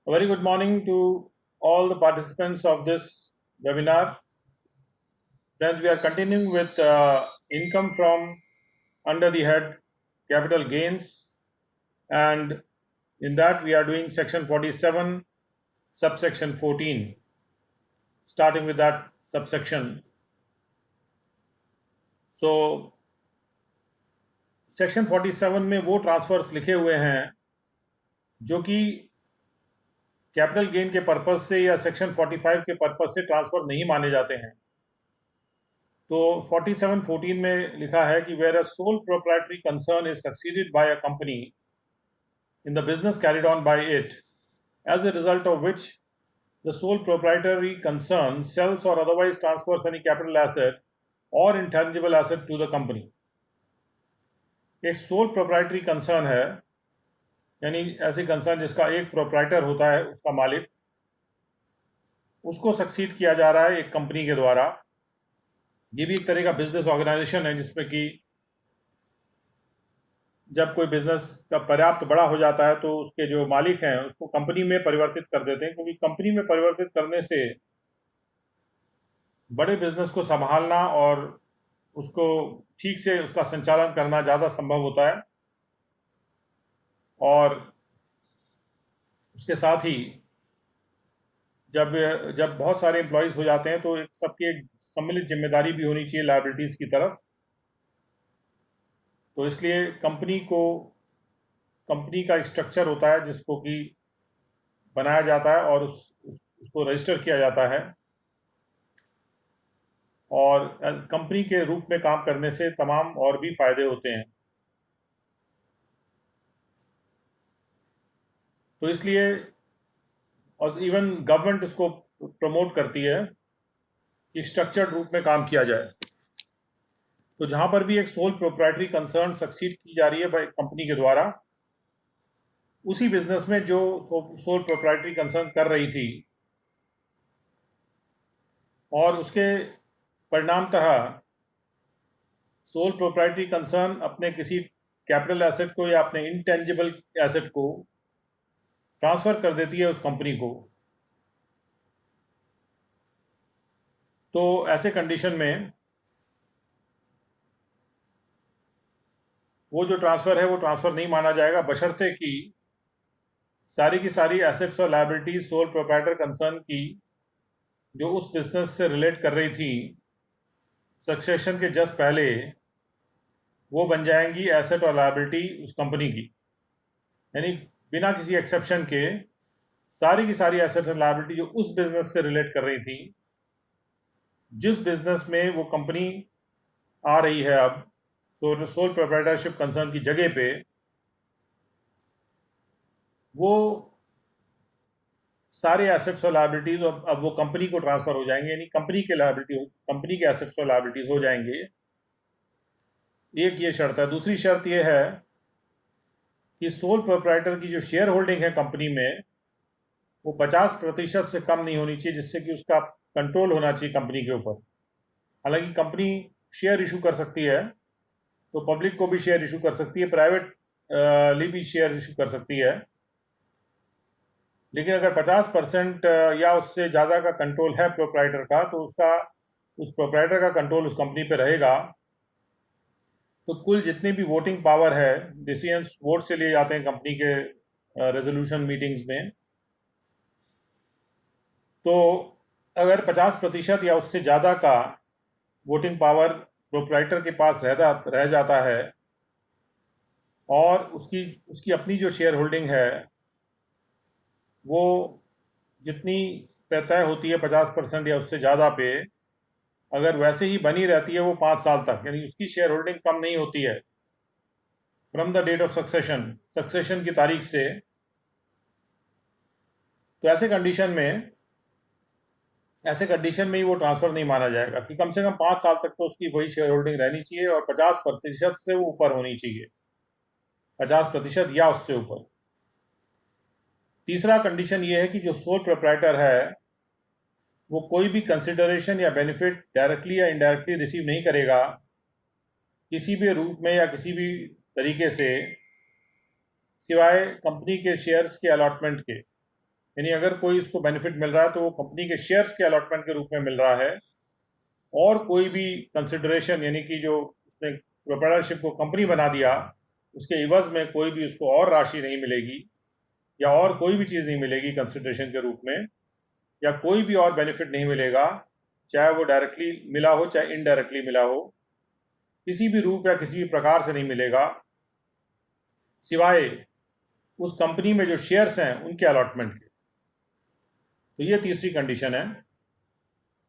A very good morning to all the participants of this webinar. Friends, we are continuing with income from under the head capital gains, and in that we are doing section 47, subsection 14, starting with that subsection. So section 47 में वो transverse लिखे हुए हैं जो कि capital gain के purpose से या सेक्शन 45 के पर्पस से ट्रांसफर नहीं माने जाते हैं। तो 47(14) में लिखा है कि where a sole proprietary concern is succeeded by a company in the business carried on by it, as a result of which the sole proprietary concern sells or otherwise transfers any capital asset or intangible asset to the company. एक soul proprietary concern है, यानी ऐसी concern जिसका एक proprietor होता है, उसका मालिक, उसको सक्सीड किया जा रहा है एक कंपनी के द्वारा। ये भी एक तरह का बिजनेस ऑर्गेनाइजेशन है जिसमें कि जब कोई बिजनेस का पर्याप्त बड़ा हो जाता है तो उसके जो मालिक हैं उसको कंपनी में परिवर्तित कर देते हैं, क्योंकि कंपनी में परिवर्तित करने से बड़े बिजनेस को संभालना और उसको ठीक से उसका संचालन करना ज़्यादा संभव होता है। और उसके साथ ही जब बहुत सारे एम्प्लॉयज़ हो जाते हैं तो सबकी एक सम्मिलित जिम्मेदारी भी होनी चाहिए लायबिलिटीज़ की तरफ। तो इसलिए कंपनी का एक स्ट्रक्चर होता है जिसको कि बनाया जाता है और उसको रजिस्टर किया जाता है, और कंपनी के रूप में काम करने से तमाम और भी फायदे होते हैं। तो इसलिए और इवन गवर्नमेंट इसको प्रमोट करती है कि स्ट्रक्चर्ड रूप में काम किया जाए। तो जहां पर भी एक सोल प्रोप्राइटरी कंसर्न सक्सीड की जा रही है भाई कंपनी के द्वारा, उसी बिजनेस में जो सोल प्रोप्राइटरी कंसर्न कर रही थी और उसके परिणामतः सोल प्रोप्राइटरी कंसर्न अपने किसी कैपिटल एसेट को या अपने इंटेंजिबल एसेट को ट्रांसफर कर देती है उस कंपनी को। तो ऐसे कंडीशन में वो जो ट्रांसफ़र है वो ट्रांसफ़र नहीं माना जाएगा, बशर्ते कि सारी की सारी एसेट्स और लायबिलिटीज सोल प्रोप्राइटर कंसर्न की जो उस बिजनेस से रिलेट कर रही थी सक्सेशन के जस्ट पहले, वो बन जाएंगी एसेट और लायबिलिटी उस कंपनी की। यानी बिना किसी एक्सेप्शन के सारी की सारी एसेट और लायबिलिटी जो उस बिजनेस से रिलेट कर रही थी, जिस बिजनेस में वो कंपनी आ रही है अब सोल प्रोप्राइटरशिप कंसर्न की जगह पे, वो सारे एसेट्स और लायबिलिटीज अब वो कंपनी को ट्रांसफर हो जाएंगे, यानी कंपनी के एसेट्स और लायबिलिटीज हो जाएंगे। एक ये शर्त है। दूसरी शर्त ये है कि सोल प्रोप्राइटर की जो शेयर होल्डिंग है कंपनी में, वो 50% से कम नहीं होनी चाहिए, जिससे कि उसका कंट्रोल होना चाहिए कंपनी के ऊपर। हालांकि कंपनी शेयर इशू कर सकती है, तो पब्लिक को भी शेयर इशू कर सकती है, प्राइवेट ली भी शेयर इशू कर सकती है, लेकिन अगर 50% या उससे ज़्यादा का कंट्रोल है प्रोप्राइटर का, तो उस प्रोप्राइटर का कंट्रोल उस कंपनी पे रहेगा। तो कुल जितनी भी वोटिंग पावर है, डिसीजंस वोट से लिए जाते हैं कंपनी के रेजोल्यूशन मीटिंग्स में, तो अगर 50% या उससे ज़्यादा का वोटिंग पावर प्रोप्राइटर के पास रह जाता है और उसकी अपनी जो शेयर होल्डिंग है वो जितनी तय होती है 50% या उससे ज़्यादा पे, अगर वैसे ही बनी रहती है वो 5 साल तक, यानी उसकी शेयर होल्डिंग कम नहीं होती है from the date of succession की तारीख से, तो ऐसे कंडीशन में ही वो ट्रांसफ़र नहीं माना जाएगा कि कम से कम 5 साल तक तो उसकी वही शेयर होल्डिंग रहनी चाहिए और 50% से वो ऊपर होनी चाहिए, 50% या उससे ऊपर। तीसरा कंडीशन ये है कि जो सोल प्रोप्राइटर है वो कोई भी कंसिडरेशन या बेनिफिट डायरेक्टली या इनडायरेक्टली रिसीव नहीं करेगा किसी भी रूप में या किसी भी तरीके से, सिवाय कंपनी के शेयर्स के अलॉटमेंट के। यानी अगर कोई इसको बेनिफिट मिल रहा है तो वो कंपनी के शेयर्स के अलॉटमेंट के रूप में मिल रहा है, और कोई भी कंसिडरेशन यानी कि जो उसने प्रोप्राइटरशिप को कंपनी बना दिया उसके इवज में कोई भी उसको और राशि नहीं मिलेगी, या और कोई भी चीज़ नहीं मिलेगी कंसिडरेशन के रूप में, या कोई भी और बेनिफिट नहीं मिलेगा, चाहे वो डायरेक्टली मिला हो चाहे इनडायरेक्टली मिला हो, किसी भी रूप या किसी भी प्रकार से नहीं मिलेगा, सिवाय उस कंपनी में जो शेयर्स हैं उनके अलॉटमेंट के। तो ये तीसरी कंडीशन है,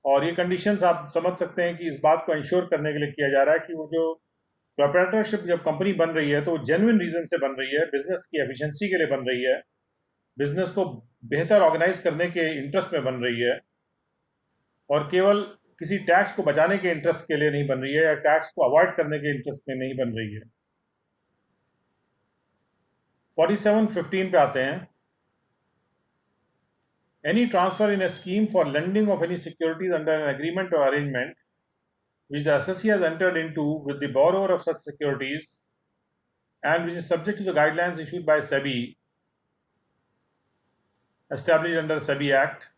और ये कंडीशंस आप समझ सकते हैं कि इस बात को इंश्योर करने के लिए किया जा रहा है कि वो जो प्रोप्राइटरशिप जब कंपनी बन रही है तो वो जेन्युइन रीजन से बन रही है, बिजनेस की एफिशिएंसी के लिए बन रही है, बिजनेस को बेहतर ऑर्गेनाइज करने के इंटरेस्ट में बन रही है, और केवल किसी टैक्स को बचाने के इंटरेस्ट के लिए नहीं बन रही है, या टैक्स को अवॉइड करने के इंटरेस्ट में नहीं बन रही है। 4715 पे आते हैं। Any transfer in a scheme for lending of any securities under an agreement or arrangement which the assessee has entered into with the borrower of such securities and which is subject to the guidelines issued by SEBI, established under SEBI Act,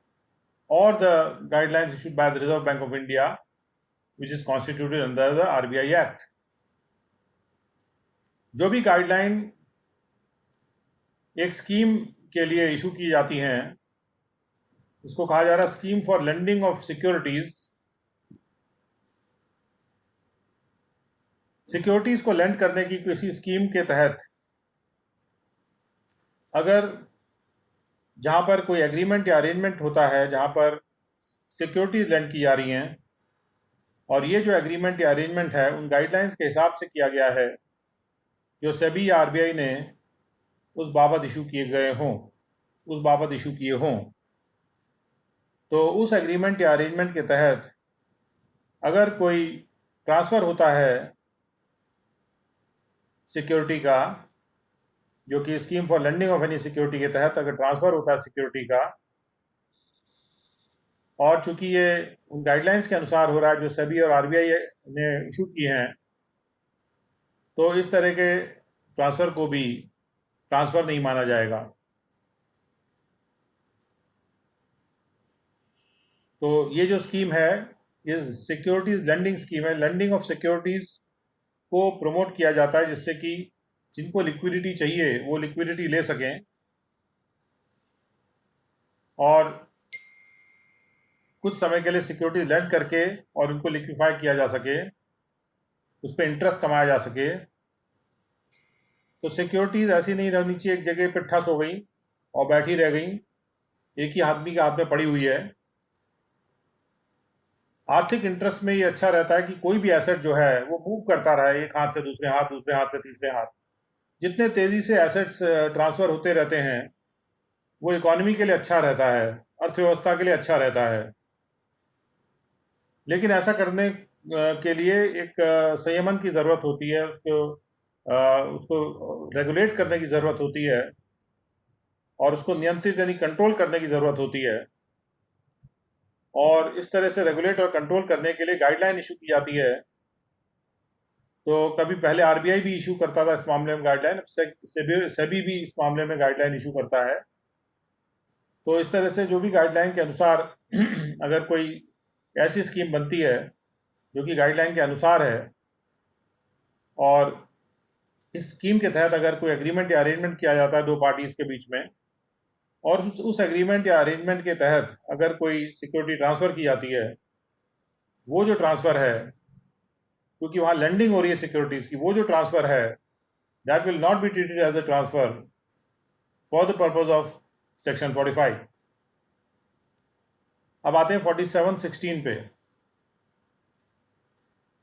or the guidelines issued by the Reserve Bank of India, which is constituted under the RBI Act. जो भी guideline एक scheme के लिए issue की जाती हैं, इसको कहा जा रहा है scheme for lending of securities. Securities को लेंड करने की किसी स्कीम के तहत अगर जहां पर कोई एग्रीमेंट या अरेंजमेंट होता है जहां पर सिक्योरिटीज लेंड की जा रही हैं, और ये जो एग्रीमेंट या अरेंजमेंट है उन गाइडलाइंस के हिसाब से किया गया है जो सेबी या आरबीआई ने उस बाबत इशू किए गए हों, उस बाबत इशू किए हों, तो उस एग्रीमेंट या अरेंजमेंट के तहत अगर कोई ट्रांसफ़र होता है सिक्योरिटी का, जो कि scheme for lending of any security के तहत अगर ट्रांसफ़र होता है सिक्योरिटी का, और चूंकि ये उन गाइडलाइंस के अनुसार हो रहा है जो सेबी और आरबीआई ने इशू किए हैं, तो इस तरह के ट्रांसफ़र को भी ट्रांसफ़र नहीं माना जाएगा। तो ये जो स्कीम है ये सिक्योरिटीज़ लेंडिंग स्कीम है। लेंडिंग ऑफ सिक्योरिटीज़ को प्रमोट किया जाता है जिससे कि जिनको लिक्विडिटी चाहिए वो लिक्विडिटी ले सकें, और कुछ समय के लिए सिक्योरिटी लेंड करके और उनको लिक्विफाई किया जा सके, उस पर इंटरेस्ट कमाया जा सके। तो सिक्योरिटीज़ ऐसी नहीं रहनी चाहिए एक जगह पर ठस हो गई और बैठी रह गई, एक ही आदमी के हाथ में पड़ी हुई है। आर्थिक इंटरेस्ट में ये अच्छा रहता है कि कोई भी एसेट जो है वो मूव करता रहे, एक हाथ से दूसरे हाथ, दूसरे हाथ से तीसरे हाथ। जितने तेज़ी से एसेट्स ट्रांसफ़र होते रहते हैं वो इकोनॉमी के लिए अच्छा रहता है, अर्थव्यवस्था के लिए अच्छा रहता है। लेकिन ऐसा करने के लिए एक संयमन की ज़रूरत होती है, उसको रेगुलेट करने की ज़रूरत होती है, और उसको नियंत्रित यानी कंट्रोल करने की ज़रूरत होती है। और इस तरह से रेगुलेट और कंट्रोल करने के लिए गाइडलाइन इशू की जाती है। तो कभी पहले आरबीआई भी इशू करता था इस मामले में गाइडलाइन, सेबी भी इस मामले में गाइडलाइन इशू करता है। तो इस तरह से जो भी गाइडलाइन के अनुसार अगर कोई ऐसी स्कीम बनती है जो कि गाइडलाइन के अनुसार है, और इस स्कीम के तहत अगर कोई एग्रीमेंट या अरेंजमेंट किया जाता है दो पार्टीज़ के बीच में, और उस एग्रीमेंट या अरेंजमेंट के तहत अगर कोई सिक्योरिटी ट्रांसफ़र की जाती है, वो जो ट्रांसफ़र है, क्योंकि वहाँ लेंडिंग हो रही है सिक्योरिटीज़ की, वो जो ट्रांसफ़र है that will not be treated as a transfer for the purpose of section 45। अब आते हैं 4716 पे।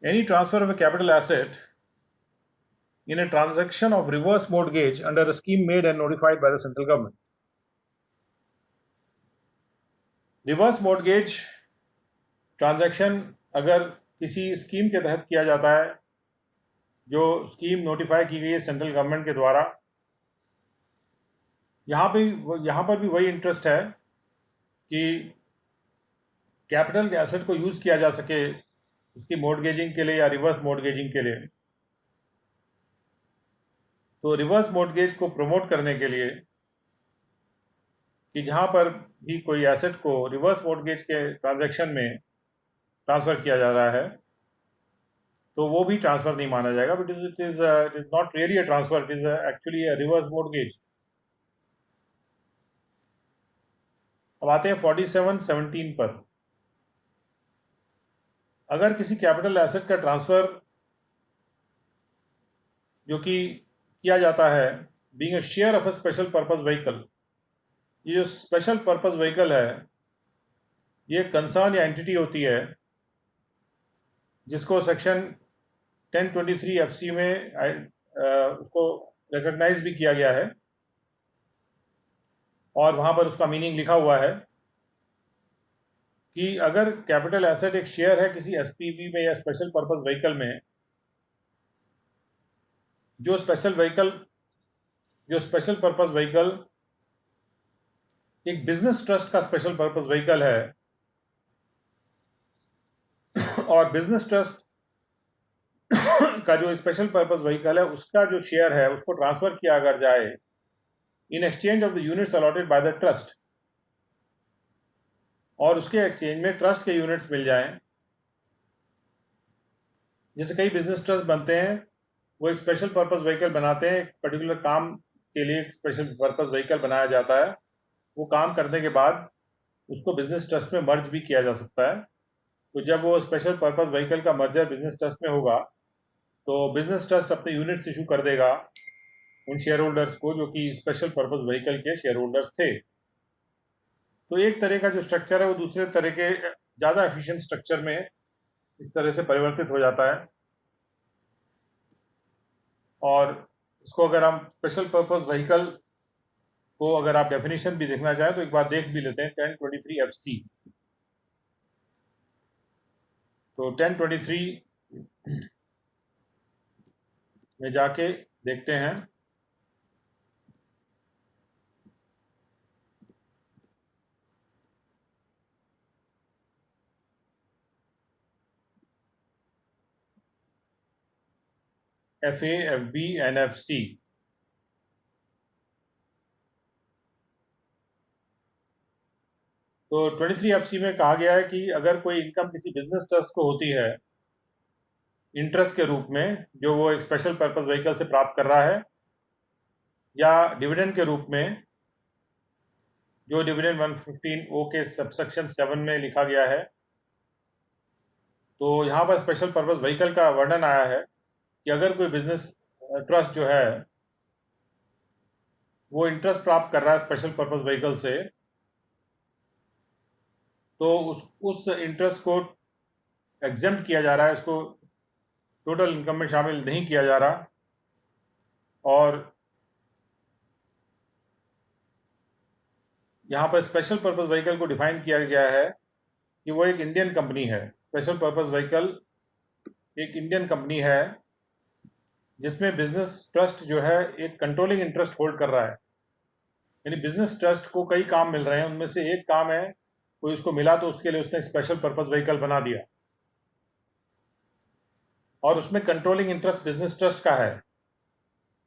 Any transfer of a capital asset in a transaction of reverse mortgage under a scheme made and notified by the central government. Reverse mortgage transaction अगर किसी scheme के तहत किया जाता है जो स्कीम नोटिफाई की गई है सेंट्रल गवर्नमेंट के द्वारा, यहाँ पर भी वही इंटरेस्ट है कि कैपिटल के एसेट को यूज़ किया जा सके उसकी मॉर्गेजिंग के लिए या रिवर्स मॉर्गेजिंग के लिए। तो रिवर्स मॉर्गेज को प्रमोट करने के लिए कि जहां पर भी कोई एसेट को रिवर्स मॉर्गेज के ट्रांजैक्शन में ट्रांसफ़र किया जा रहा है तो वो भी ट्रांसफ़र नहीं माना जाएगा, but it is not really a transfer, it is actually a reverse mortgage. अब आते हैं 47(17) पर। अगर किसी कैपिटल एसेट का ट्रांसफ़र जो कि किया जाता है being a share of a special purpose vehicle, ये जो स्पेशल पर्पस व्हीकल है ये कंसर्न या एंटिटी होती है जिसको सेक्शन 1023 एफसी में उसको रिकॉग्नाइज भी किया गया है और वहाँ पर उसका मीनिंग लिखा हुआ है कि अगर कैपिटल एसेट एक शेयर है किसी एसपीवी में या स्पेशल पर्पस व्हीकल में, जो स्पेशल पर्पस व्हीकल एक बिजनेस ट्रस्ट का स्पेशल पर्पस व्हीकल है और बिजनेस ट्रस्ट का जो स्पेशल पर्पस व्हीकल है उसका जो शेयर है उसको ट्रांसफर किया अगर जाए in exchange of the units allotted by the trust, और उसके एक्सचेंज में ट्रस्ट के यूनिट्स मिल जाएं, जैसे कई बिजनेस ट्रस्ट बनते हैं वो एक स्पेशल पर्पस व्हीकल बनाते हैं, एक पर्टिकुलर काम के लिए एक स्पेशल पर्पस व्हीकल बनाया जाता है, वो काम करने के बाद उसको बिजनेस ट्रस्ट में मर्ज भी किया जा सकता है। तो जब वो स्पेशल पर्पस व्हीकल का मर्जर बिजनेस ट्रस्ट में होगा तो बिजनेस ट्रस्ट अपने यूनिट्स इशू कर देगा उन शेयर होल्डर्स को जो कि स्पेशल पर्पस व्हीकल के शेयर होल्डर्स थे। तो एक तरह का जो स्ट्रक्चर है वो दूसरे तरह के ज़्यादा एफिशिएंट स्ट्रक्चर में इस तरह से परिवर्तित हो जाता है। और इसको अगर हम स्पेशल पर्पस व्हीकल को अगर आप डेफिनेशन भी देखना चाहें तो एक बार देख भी लेते हैं 1023 एफसी। तो 1023 में जाके देखते हैं। FA, FB, NFC। तो 23 एफसी में कहा गया है कि अगर कोई इनकम किसी बिजनेस ट्रस्ट को होती है इंटरेस्ट के रूप में जो वो एक स्पेशल पर्पस व्हीकल से प्राप्त कर रहा है, या डिविडेंड के रूप में जो डिविडेंड 115 ओ के सबसेक्शन 7 में लिखा गया है, तो यहाँ पर स्पेशल पर्पस व्हीकल का वर्णन आया है कि अगर कोई बिजनेस ट्रस्ट जो है वो इंटरेस्ट प्राप्त कर रहा है स्पेशल पर्पस व्हीकल से, तो उस इंटरेस्ट को एग्जेम्प्ट किया जा रहा है, इसको टोटल इनकम में शामिल नहीं किया जा रहा। और यहाँ पर स्पेशल पर्पस व्हीकल को डिफाइन किया गया है कि वो एक इंडियन कंपनी है। स्पेशल पर्पस व्हीकल एक इंडियन कंपनी है जिसमें बिजनेस ट्रस्ट जो है एक कंट्रोलिंग इंटरेस्ट होल्ड कर रहा है, यानी बिजनेस ट्रस्ट को कई काम मिल रहे हैं, उनमें से एक काम है कोई उसको मिला तो उसके लिए उसने एक स्पेशल पर्पस व्हीकल बना दिया और उसमें कंट्रोलिंग इंटरेस्ट बिजनेस ट्रस्ट का है।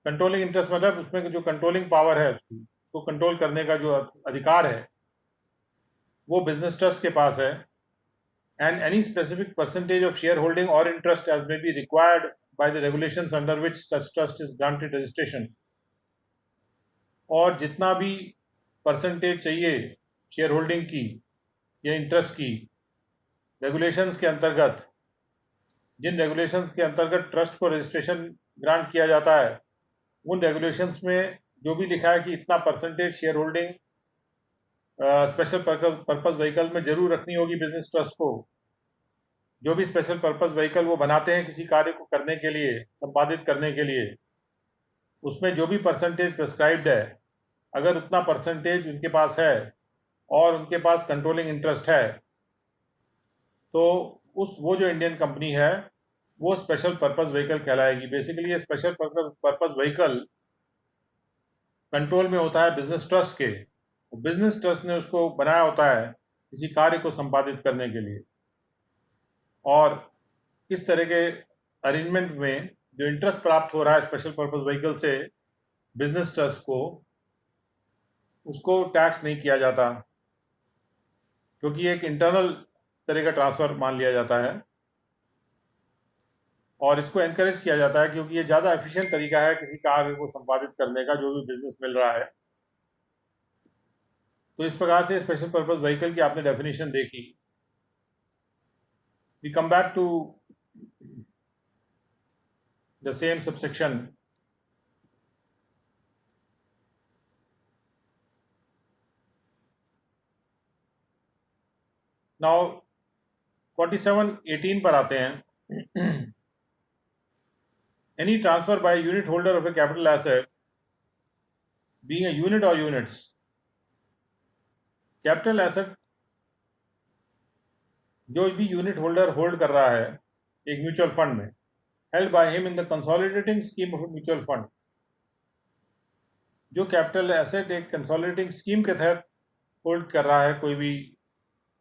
कंट्रोलिंग इंटरेस्ट मतलब उसमें जो कंट्रोलिंग पावर है उसको कंट्रोल करने का जो अधिकार है वो बिजनेस ट्रस्ट के पास है। And any specific percentage of share holding और interest as may be required by the regulations under which such trust is granted registration, और जितना भी परसेंटेज चाहिए शेयर होल्डिंग की या इंटरेस्ट की रेगुलेशंस के अंतर्गत, जिन रेगुलेशंस के अंतर्गत ट्रस्ट को रजिस्ट्रेशन ग्रांट किया जाता है उन रेगुलेशंस में जो भी लिखा है कि इतना percentage share holding special purpose vehicle में जरूर रखनी होगी बिजनेस ट्रस्ट को। जो भी स्पेशल पर्पस व्हीकल वो बनाते हैं किसी कार्य को करने के लिए, संपादित करने के लिए, उसमें जो भी परसेंटेज प्रिस्क्राइब्ड है, अगर उतना परसेंटेज उनके पास है और उनके पास कंट्रोलिंग इंटरेस्ट है तो वो जो इंडियन कंपनी है वो स्पेशल पर्पस व्हीकल कहलाएगी। बेसिकली ये स्पेशल पर्पस व्हीकल कंट्रोल में होता है बिजनेस ट्रस्ट के, बिजनेस ट्रस्ट ने उसको बनाया होता है किसी कार्य को संपादित करने के लिए। और इस तरह के अरेंजमेंट में जो इंटरेस्ट प्राप्त हो रहा है स्पेशल पर्पस व्हीकल से बिजनेस ट्रस्ट को, उसको टैक्स नहीं किया जाता, क्योंकि एक इंटरनल तरह का ट्रांसफ़र मान लिया जाता है और इसको एनकरेज किया जाता है क्योंकि ये ज़्यादा एफिशिएंट तरीका है किसी कार्य को संपादित करने का, जो भी बिजनेस मिल रहा है। तो इस प्रकार से स्पेशल पर्पस व्हीकल की आपने डेफिनेशन देखी। We come back to the same subsection. Now 47(18) पर आते हैं। Any transfer by a unit holder of a capital asset being a unit or units, capital asset जो भी यूनिट होल्डर होल्ड कर रहा है एक म्यूचुअल फंड में, held by him in the consolidating scheme of mutual fund, जो capital asset एक consolidating scheme के तहत होल्ड कर रहा है कोई भी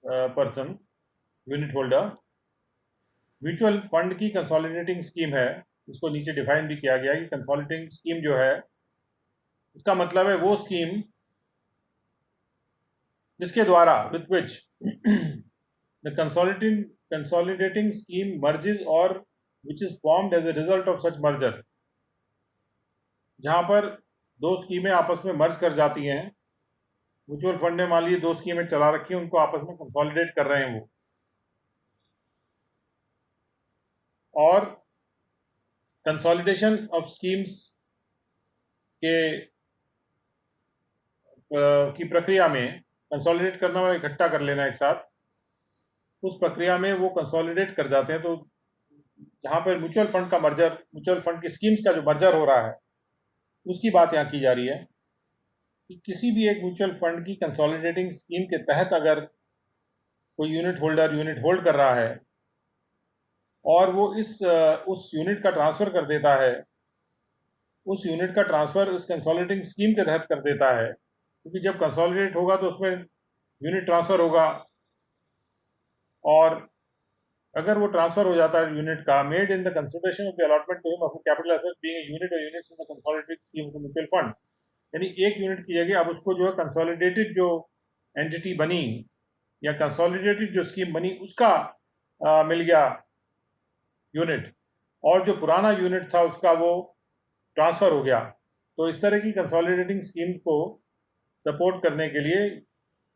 person, unit holder. Mutual fund की कंसोलिडेटिंग स्कीम है, इसको नीचे डिफाइन भी किया गया है कि कंसोलिडेटिंग स्कीम जो है उसका मतलब है वो स्कीम जिसके द्वारा with which the consolidating scheme merges or which is formed as a result of such merger, जहां पर दो स्कीमें आपस में मर्ज कर जाती हैं। म्यूचुअल फंड ने मान लीजिए दो स्कीमें चला रखी हैं, उनको आपस में कंसोलिडेट कर रहे हैं वो, और कंसोलिडेशन ऑफ स्कीम्स के की प्रक्रिया में कंसोलिडेट करना और इकट्ठा कर लेना एक साथ, उस प्रक्रिया में वो कंसोलिडेट कर जाते हैं। तो जहां पर म्यूचुअल फंड का मर्जर, म्यूचुअल फंड की स्कीम्स का जो मर्जर हो रहा है उसकी बात यहाँ की जा रही है कि किसी भी एक म्यूचुअल फंड की कंसोलिडेटिंग स्कीम के तहत अगर कोई यूनिट होल्डर यूनिट होल्ड कर रहा है और वो उस यूनिट का ट्रांसफ़र कर देता है, उस यूनिट का ट्रांसफ़र इस कंसोलिडेटिंग स्कीम के तहत कर देता है, क्योंकि जब कंसोलिडेट होगा तो उसमें यूनिट ट्रांसफ़र होगा, और अगर वो ट्रांसफ़र हो जाता है यूनिट का, made in the consideration of the allotment to him of capital asset being a unit और units in the consolidated scheme of the mutual fund, यानी एक यूनिट की जगह अब उसको जो है कंसोलिडेटेड जो एंटिटी बनी या कंसोलिडेटेड जो स्कीम बनी उसका मिल गया यूनिट, और जो पुराना यूनिट था उसका वो ट्रांसफ़र हो गया। तो इस तरह की कंसोलिडेटिंग स्कीम को सपोर्ट करने के लिए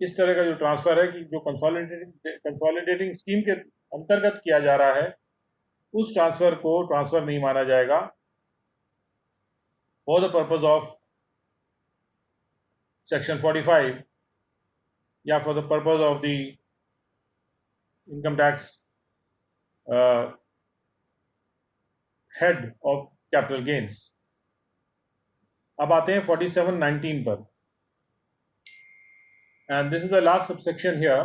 इस तरह का जो ट्रांसफ़र है कि जो कंसोलिडेटिंग स्कीम के अंतर्गत किया जा रहा है, उस ट्रांसफ़र को ट्रांसफ़र नहीं माना जाएगा for the purpose of section 45 या for the purpose of the income tax head of capital gains. अब आते हैं 47(19) पर, and this is the last subsection here.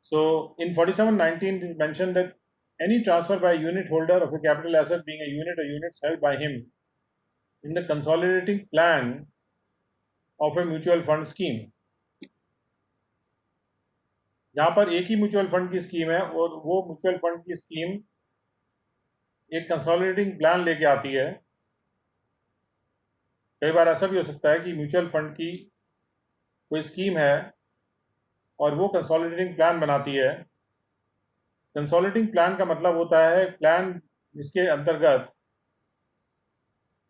So in 47(19) it is mentioned that any transfer by a unit holder of a capital asset being a unit or units held by him in the consolidating plan of a mutual fund scheme, जहाँ पर एक ही mutual fund की scheme है और वो mutual fund की scheme एक consolidating plan लेके आती है। कई बार ऐसा भी हो सकता है कि म्यूचुअल फंड की कोई स्कीम है और वो कंसोलिडेटिंग प्लान बनाती है। कंसोलिडेटिंग प्लान का मतलब होता है प्लान जिसके अंतर्गत,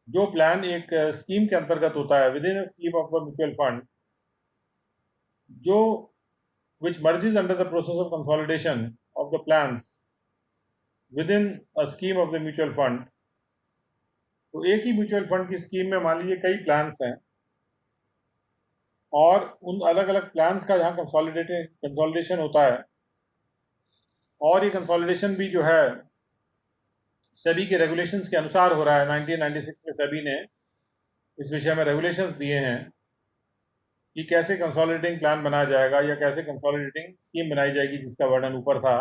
जो प्लान एक स्कीम के अंतर्गत होता है with in a scheme of a mutual fund, जो which merges under the process of consolidation of the plans within a scheme of the mutual fund। तो एक ही म्यूचुअल फंड की स्कीम में मान लीजिए कई प्लान्स हैं और उन अलग अलग प्लान्स का जहाँ कंसोलिडेशन होता है, और ये कंसोलिडेशन भी जो है सेबी के रेगुलेशंस के अनुसार हो रहा है। 1996 में सेबी ने इस विषय में रेगुलेशंस दिए हैं कि कैसे कंसोलिडेटिंग प्लान बनाया जाएगा या कैसे कंसोलिडेटिंग स्कीम बनाई जाएगी, जिसका वर्णन ऊपर था।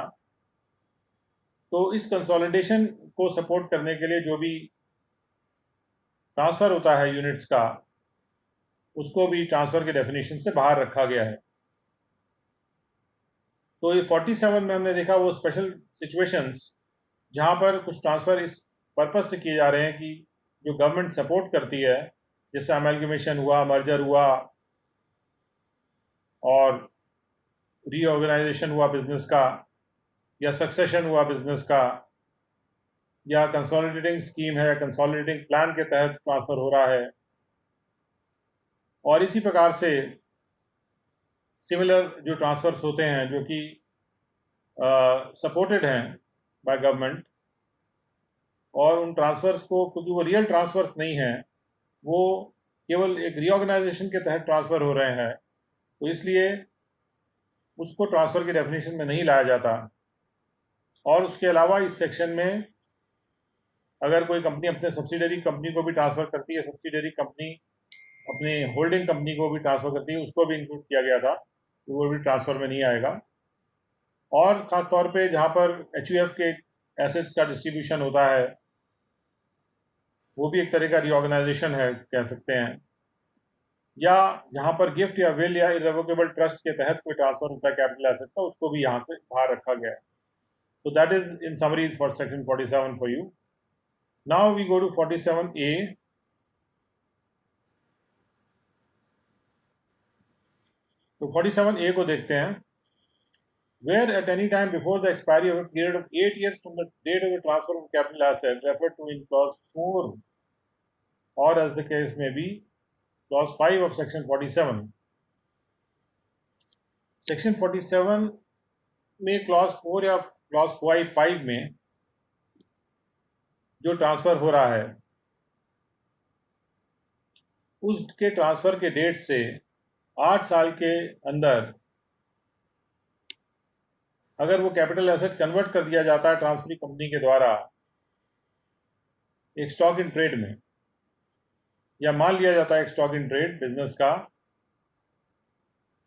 तो इस कंसोलिडेशन को सपोर्ट करने के लिए जो भी ट्रांसफ़र होता है यूनिट्स का, उसको भी ट्रांसफ़र के डेफिनेशन से बाहर रखा गया है। तो ये 47 में हमने देखा वो स्पेशल सिचुएशंस जहाँ पर कुछ ट्रांसफ़र इस पर्पस से किए जा रहे हैं कि जो गवर्नमेंट सपोर्ट करती है, जैसे अमेलगमेशन हुआ, मर्जर हुआ, और रीऑर्गेनाइजेशन हुआ बिजनेस का, या सक्सेशन हुआ बिजनेस का, या कंसोलिडेटिंग स्कीम है, कंसोलिडेटिंग प्लान के तहत ट्रांसफ़र हो रहा है, और इसी प्रकार से सिमिलर जो ट्रांसफ़र्स होते हैं जो कि सपोर्टेड हैं बाय गवर्नमेंट, और उन ट्रांसफ़र्स को, क्योंकि वो रियल ट्रांसफ़र्स नहीं हैं, वो केवल एक रीऑर्गेनाइजेशन के तहत ट्रांसफ़र हो रहे हैं, तो इसलिए उसको ट्रांसफ़र की डेफिनेशन में नहीं लाया जाता। और उसके अलावा इस सेक्शन में अगर कोई कंपनी अपने सब्सिडरी कंपनी को भी ट्रांसफ़र करती है, सब्सिडरी कंपनी अपने होल्डिंग कंपनी को भी ट्रांसफ़र करती है, उसको भी इंक्लूड किया गया था, तो वो भी ट्रांसफ़र में नहीं आएगा। और ख़ास तौर पे जहाँ पर एचयूएफ के एसेट्स का डिस्ट्रीब्यूशन होता है, वो भी एक तरह का रीऑर्गेनाइजेशन है कह सकते हैं, या जहाँ पर गिफ्ट या विल या इररिवोकेबल ट्रस्ट के तहत कोई ट्रांसफ़र होता है कैपिटल एसेट का, उसको भी यहाँ से बाहर रखा गया है। So that is in summary for section 47 for you. Now we go to 47A. तो 47A को देखते हैं. Where at any time before the expiry of a period of 8 years from the date of the transfer of capital asset referred to in clause 4, or as the case may be, clause 5 of section 47. Section 47 में clause 4 या clause 5 में जो transfer हो रहा है, उसके transfer के date से 8 साल के अंदर अगर वो कैपिटल एसेट कन्वर्ट कर दिया जाता है ट्रांसफरी कंपनी के द्वारा एक स्टॉक इन ट्रेड में, या मान लिया जाता है एक स्टॉक इन ट्रेड बिजनेस का,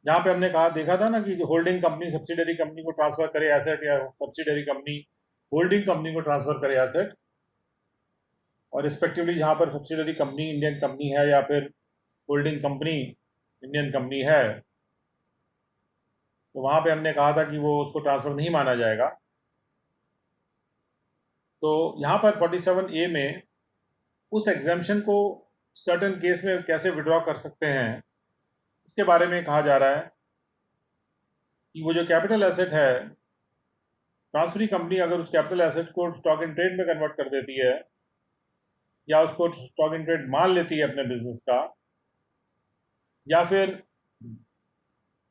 जहाँ पे हमने कहा देखा था ना कि जो होल्डिंग कंपनी सब्सिडरी कंपनी को ट्रांसफ़र करे एसेट, या सब्सिडरी कंपनी होल्डिंग कंपनी को ट्रांसफ़र करे एसेट, और रिस्पेक्टिवली जहाँ पर सब्सिडरी कंपनी इंडियन कंपनी है या फिर होल्डिंग कंपनी इंडियन कंपनी है, तो वहाँ पे हमने कहा था कि वो उसको ट्रांसफ़र नहीं माना जाएगा। तो यहाँ पर 47A में उस एग्जाम्पशन को सर्टेन केस में कैसे विड्रॉ कर सकते हैं, उसके बारे में कहा जा रहा है कि वो जो कैपिटल एसेट है, ट्रांसफरी कंपनी अगर उस कैपिटल एसेट को स्टॉक इन ट्रेड में कन्वर्ट कर देती है, या उसको स्टॉक इन ट्रेड मान लेती है अपने बिजनेस का, या फिर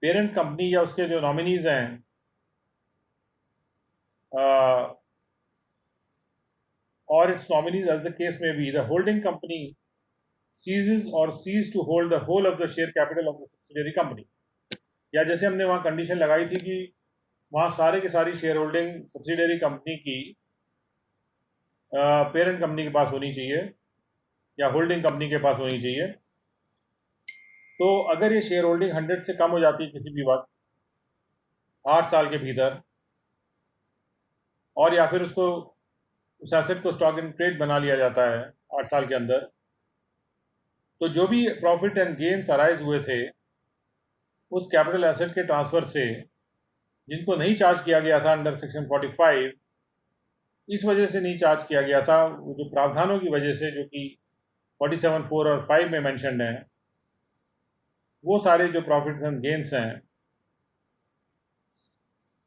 पेरेंट कंपनी या उसके जो नॉमिनीज हैं or its nominees as the case may be, the holding company ceases or cease to hold the whole of the share capital of the subsidiary company. या जैसे हमने वहाँ कंडीशन लगाई थी कि वहाँ सारे की सारी शेयर होल्डिंग सब्सिडियरी कंपनी की पेरेंट कंपनी के पास होनी चाहिए या होल्डिंग कंपनी के पास होनी चाहिए। तो अगर ये शेयर होल्डिंग 100 से कम हो जाती है किसी भी वक्त 8 साल के भीतर, और या फिर उसको उस एसेट को स्टॉक इन ट्रेड बना लिया जाता है 8 साल के अंदर, तो जो भी प्रॉफिट एंड गेन्स अराइज हुए थे उस कैपिटल एसेट के ट्रांसफ़र से, जिनको नहीं चार्ज किया गया था अंडर सेक्शन 45, इस वजह से नहीं चार्ज किया गया था, वो जो प्रावधानों की वजह से जो कि 47(4) और 5 में मेंशन्ड हैं, वो सारे जो प्रॉफिट एंड गेन्स हैं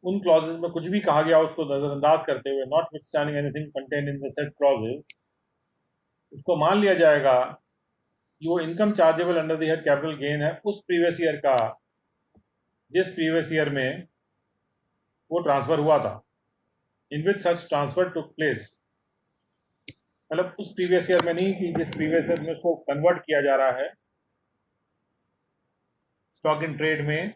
उन क्लॉजेज में कुछ भी कहा गया उसको नज़रअंदाज करते हुए, not withstanding anything contained in the said clauses, उसको मान लिया जाएगा कि वो income chargeable under the head capital gain है उस प्रीवियस ईयर का जिस प्रीवियस ईयर में वो ट्रांसफ़र हुआ था, इन विच सच ट्रांसफ़र टुक प्लेस। मतलब उस प्रीवियस ईयर में नहीं कि जिस प्रीवियस ईयर में उसको कन्वर्ट किया जा रहा है स्टॉक इन ट्रेड में,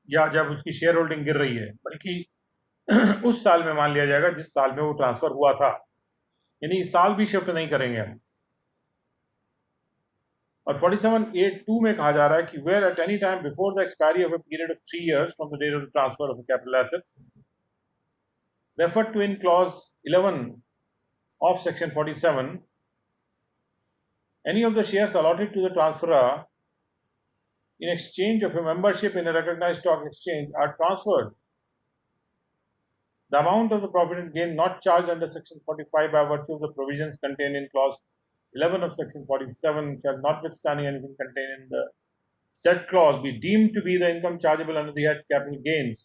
या जब उसकी शेयर होल्डिंग गिर रही है, बल्कि उस साल में मान लिया जाएगा जिस साल में वो ट्रांसफ़र हुआ था, यानी साल भी शिफ्ट नहीं करेंगे हम। और 47(a)(2) में कहा जा रहा है कि where at any time before the expiry of a period of 3 years from the date of the transfer of capital asset referred to in clause 11 of section 47, any of the shares allotted to the transferor in exchange of a membership in a recognized stock exchange are transferred. The amount of the profit and gain not charged under section 45 by virtue of the provisions contained in clause 11 of section 47 shall, notwithstanding anything contained in the said clause be deemed to be the income chargeable under the head capital gains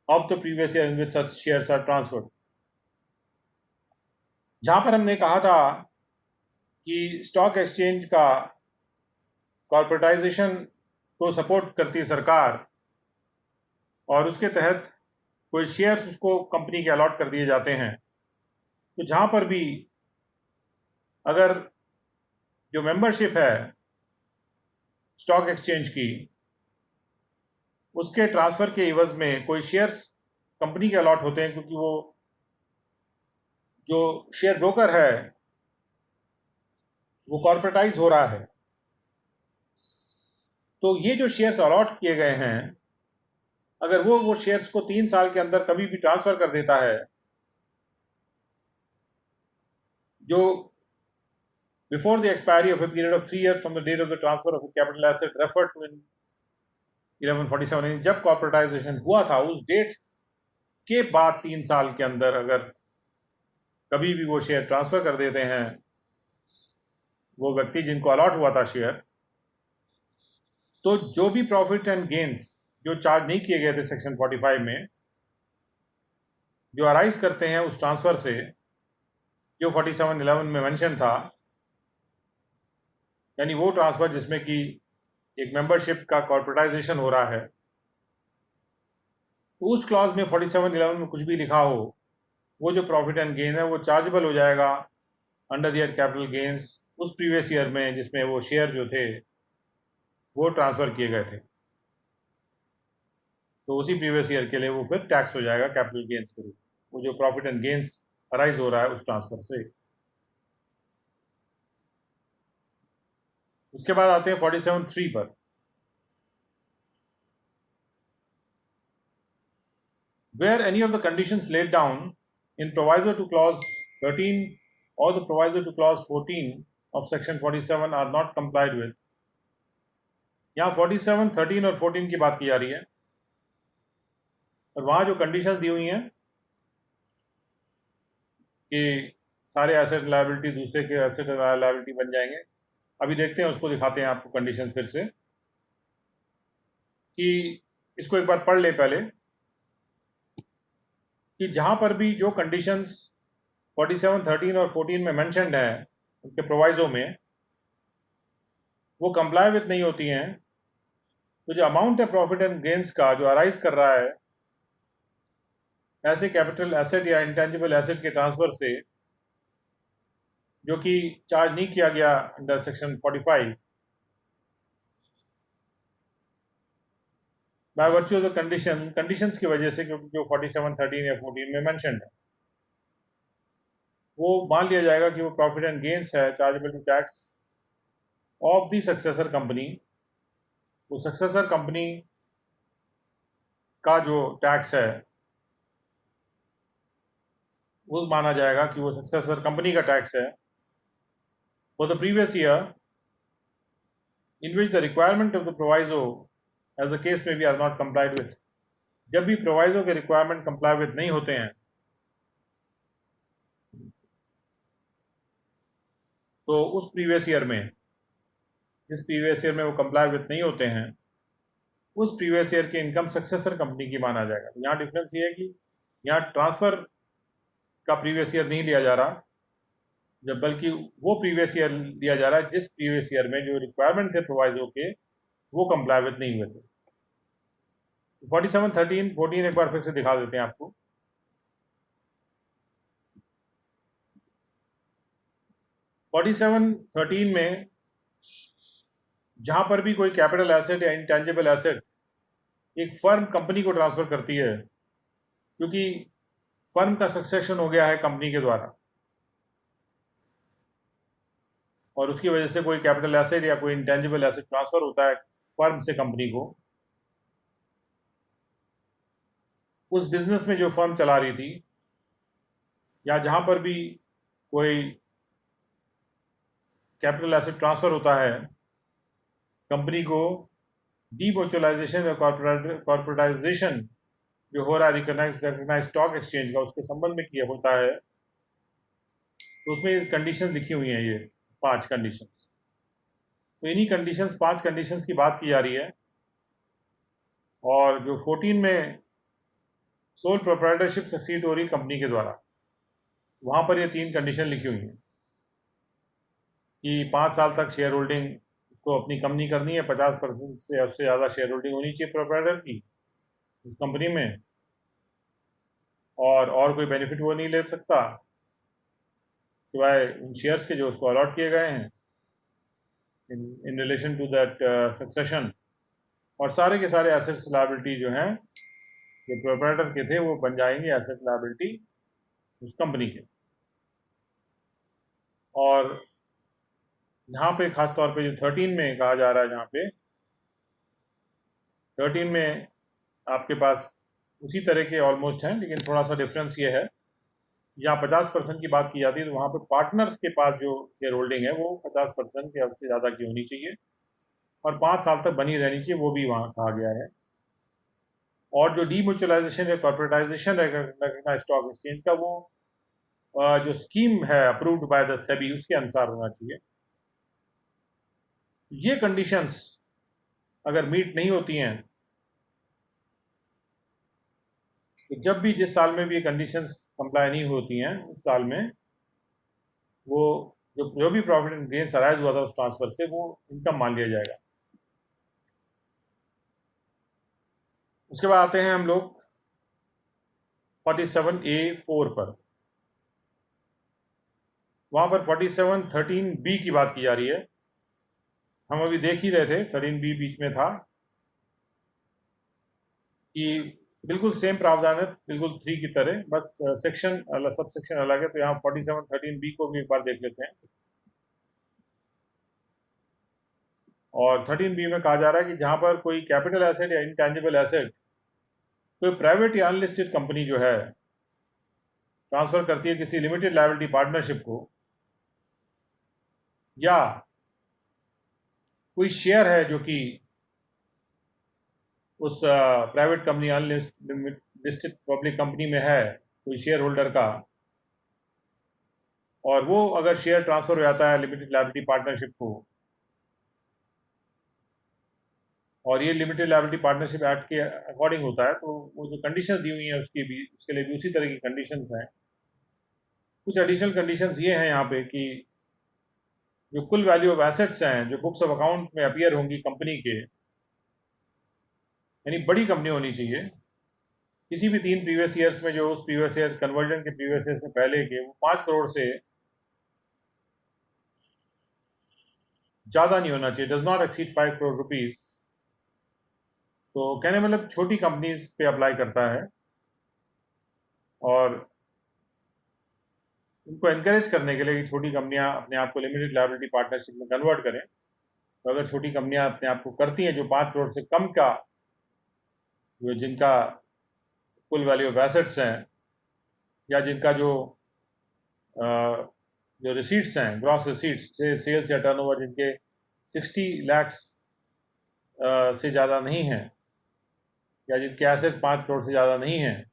of the previous year in which such shares are transferred. जहां पर हमने कहा था कि stock exchange का corporatisation को support करती है सरकार और उसके तहत कोई शेयर्स उसको कंपनी के अलॉट कर दिए जाते हैं, तो जहां पर भी अगर जो मेंबरशिप है स्टॉक एक्सचेंज की उसके ट्रांसफर के इवज में कोई शेयर्स कंपनी के अलॉट होते हैं, क्योंकि वो जो शेयर ब्रोकर है वो कॉर्पोरेटाइज हो रहा है, तो ये जो शेयर्स अलॉट किए गए हैं अगर वो शेयर्स को 3 साल के अंदर कभी भी ट्रांसफर कर देता है, जो before the expiry of a period of 3 years from the date of the transfer of capital asset referred to in 1147, जब कॉर्पोरेटाइजेशन हुआ था उस डेट के बाद 3 साल के अंदर अगर कभी भी वो शेयर ट्रांसफर कर देते हैं वो व्यक्ति जिनको अलॉट हुआ था शेयर, तो जो भी प्रॉफिट एंड गेन्स जो चार्ज नहीं किए गए थे सेक्शन 45 में, जो अराइज करते हैं उस ट्रांसफर से, जो 47(11) में मेंशन था, यानी वो ट्रांसफर जिसमें कि एक मेंबरशिप का कॉर्पोरेटाइजेशन हो रहा है, उस क्लॉज में 47(11) में कुछ भी लिखा हो, वो जो प्रॉफिट एंड गेन है वो चार्जेबल हो जाएगा अंडर द कैपिटल गेन्स उस प्रीवियस ईयर में जिसमें वो शेयर जो थे वो ट्रांसफर किए गए थे, तो उसी प्रीवियस ईयर के लिए वो फिर टैक्स हो जाएगा कैपिटल गेन्स के रूप, वो जो प्रॉफिट एंड गेन्स अराइज हो रहा है उस ट्रांसफर से। उसके बाद आते हैं 47(3) पर। Where any of the conditions laid down in proviso to clause 13 or the proviso to clause 14 of section 47 are not complied with, यहाँ 47, 13 और 14 की बात की जा रही है, और वहाँ जो कंडीशंस दी हुई हैं कि सारे एसेट लायबिलिटी दूसरे के एसेट लायबिलिटी बन जाएंगे, अभी देखते हैं, उसको दिखाते हैं आपको कंडीशन फिर से, कि इसको एक बार पढ़ ले पहले, कि जहां पर भी जो कंडीशंस 47, 13 और 14 में मेंशन्ड है उनके प्रोवाइजो में वो कंप्लाई विद नहीं होती हैं, तो जो अमाउंट है प्रॉफिट एंड गेन्स का जो अराइज कर रहा है ऐसे कैपिटल एसेट या इंटेंजिबल एसेट के ट्रांसफर से जो कि चार्ज नहीं किया गया under section 45 by virtue of the conditions की वजह से, क्योंकि जो 47, 13 या 14 में मेंशन्ड है वो मान लिया जाएगा कि वो प्रॉफिट एंड गेन्स है chargeable to tax of the successor company, वो सक्सेसर कंपनी का जो टैक्स है वो माना जाएगा कि वो सक्सेसर कंपनी का टैक्स है for the previous year in which the requirement of the proviso as the case में भी आर नॉट कंप्लाइड विथ। जब भी प्रोवाइजो के रिक्वायरमेंट कंप्लाई विथ नहीं होते हैं तो उस प्रीवियस ईयर में, जिस प्रीवियस ईयर में वो कंप्लाई विथ नहीं होते हैं, उस प्रीवियस ईयर के इनकम सक्सेसर कंपनी की माना जाएगा। यहाँ डिफरेंस ये है कि यहाँ ट्रांसफर का प्रीवियस ईयर नहीं लिया जा रहा, जब बल्कि वो प्रीवियस ईयर लिया जा रहा है जिस प्रीवियस ईयर में जो रिक्वायरमेंट थे प्रोवाइजो के वो कंप्लाई विथ नहीं हुए थे। 47, 13, 14 एक बार फिर से दिखा देते हैं आपको। 47, 13 में जहां पर भी कोई कैपिटल एसेट या इंटेंजिबल एसेट एक फर्म कंपनी को ट्रांसफर करती है, क्योंकि फर्म का सक्सेशन हो गया है कंपनी के द्वारा और उसकी वजह से कोई कैपिटल एसेट या कोई इंटेंजिबल एसेट ट्रांसफर होता है फर्म से कंपनी को, उस बिजनेस में जो फर्म चला रही थी या जहां पर भी कोई कैपिटल एसेट ट्रांसफर होता है कंपनी को, डीम्यूचुअलाइजेशन या कॉर्पोरेटाइजेशन जो हो रहा है रिकॉग्नाइज स्टॉक एक्सचेंज का उसके संबंध में किया होता है, तो उसमें कंडीशन लिखी हुई हैं, ये 5 कंडीशंस। तो इन्हीं कंडीशंस, 5 कंडीशंस की बात की जा रही है, और जो 14 में सोल प्रोप्राइटरशिप सक्सीड हो रही कंपनी के द्वारा, वहाँ पर ये 3 कंडीशन लिखी हुई हैं कि 5 साल तक शेयर होल्डिंग उसको अपनी कंपनी करनी है, 50% से उससे ज़्यादा शेयर होल्डिंग होनी चाहिए प्रोप्राइटर की उस कंपनी में, और कोई बेनिफिट वो नहीं ले सकता सिवाय उन शेयर्स के जो उसको अलॉट किए गए हैं in relation to that succession, और सारे के सारे एसेट्स लायबिलिटी जो हैं जो प्रोप्राइटर के थे वो बन जाएंगे एसेट लायबिलिटी उस कंपनी के। और यहाँ पे खास तौर पे जो 13 में कहा जा रहा है, जहाँ पे 13 में आपके पास उसी तरह के ऑलमोस्ट हैं, लेकिन थोड़ा सा डिफरेंस ये है, यहाँ 50% की बात की जाती है, तो वहाँ पे पार्टनर्स के पास जो शेयर होल्डिंग है वो 50% या उससे ज़्यादा की होनी चाहिए और 5 साल तक बनी रहनी चाहिए, वो भी वहाँ कहा गया है। और जो डीम्यूचुअलाइजेशन या कॉर्पोरेटाइजेशन रहेगा स्टॉक एक्सचेंज का, वो जो स्कीम है अप्रूव्ड बाय द सेबी उसके अनुसार होना चाहिए। ये कंडीशंस अगर मीट नहीं होती हैं, तो जब भी जिस साल में भी ये कंडीशंस कंप्लाई नहीं होती हैं, उस साल में वो जो भी प्रॉफिट एंड गेन्स अराइज हुआ था उस ट्रांसफर से, वो इनकम मान लिया जाएगा। उसके बाद आते हैं हम लोग 47A(4) पर। वहां पर 47(13)B की बात की जा रही है। हम अभी देख ही रहे थे 13B बीच में था कि बिल्कुल सेम प्रावधान है, बिल्कुल 3 की तरह, बस सेक्शन अलग, सब सेक्शन अलग है। तो यहाँ 47(13)B को भी एक बार देख लेते हैं। और 13B में कहा जा रहा है कि जहां पर कोई कैपिटल एसेट या इंटेंजिबल एसेट कोई प्राइवेट या अनलिस्टेड कंपनी जो है ट्रांसफर करती है किसी लिमिटेड लायबिलिटी पार्टनरशिप को, या कोई शेयर है जो कि उस private company unlisted public company में है कोई शेयर होल्डर का, और वो अगर शेयर ट्रांसफर हो जाता है लिमिटेड लायबिलिटी पार्टनरशिप को, और ये लिमिटेड लायबिलिटी पार्टनरशिप एक्ट के अकॉर्डिंग होता है, तो वो जो कंडीशंस दी हुई हैं उसके लिए भी उसी तरह की कंडीशंस हैं। कुछ एडिशनल कंडीशंस ये हैं यहाँ पे कि जो कुल वैल्यू ऑफ एसेट्स हैं जो बुक्स ऑफ अकाउंट में अपीयर होंगी कंपनी के, यानी बड़ी कंपनी होनी चाहिए, किसी भी 3 प्रीवियस ईयर्स में जो उस प्रीवियस ईयर कन्वर्जन के प्रीवियस ईयर से पहले के, वो 5 करोड़ से ज़्यादा नहीं होना चाहिए, does not exceed 5 crore rupees. तो कहने मतलब छोटी कंपनीज पे अप्लाई करता है, और उनको एनकरेज करने के लिए कि छोटी कंपनियां अपने आप को लिमिटेड लायबिलिटी पार्टनरशिप में कन्वर्ट करें। तो अगर छोटी कंपनियां अपने आप को करती हैं जो 5 करोड़ से कम का, जो जिनका कुल वैल्यू ऑफ एसेट्स हैं, या जिनका जो रिसीट्स हैं, ग्रॉस रिसीट्स से सेल्स या टर्नओवर जिनके 60 लाख से ज़्यादा नहीं हैं, या जिनके एसेट्स 5 करोड़ से ज़्यादा नहीं हैं,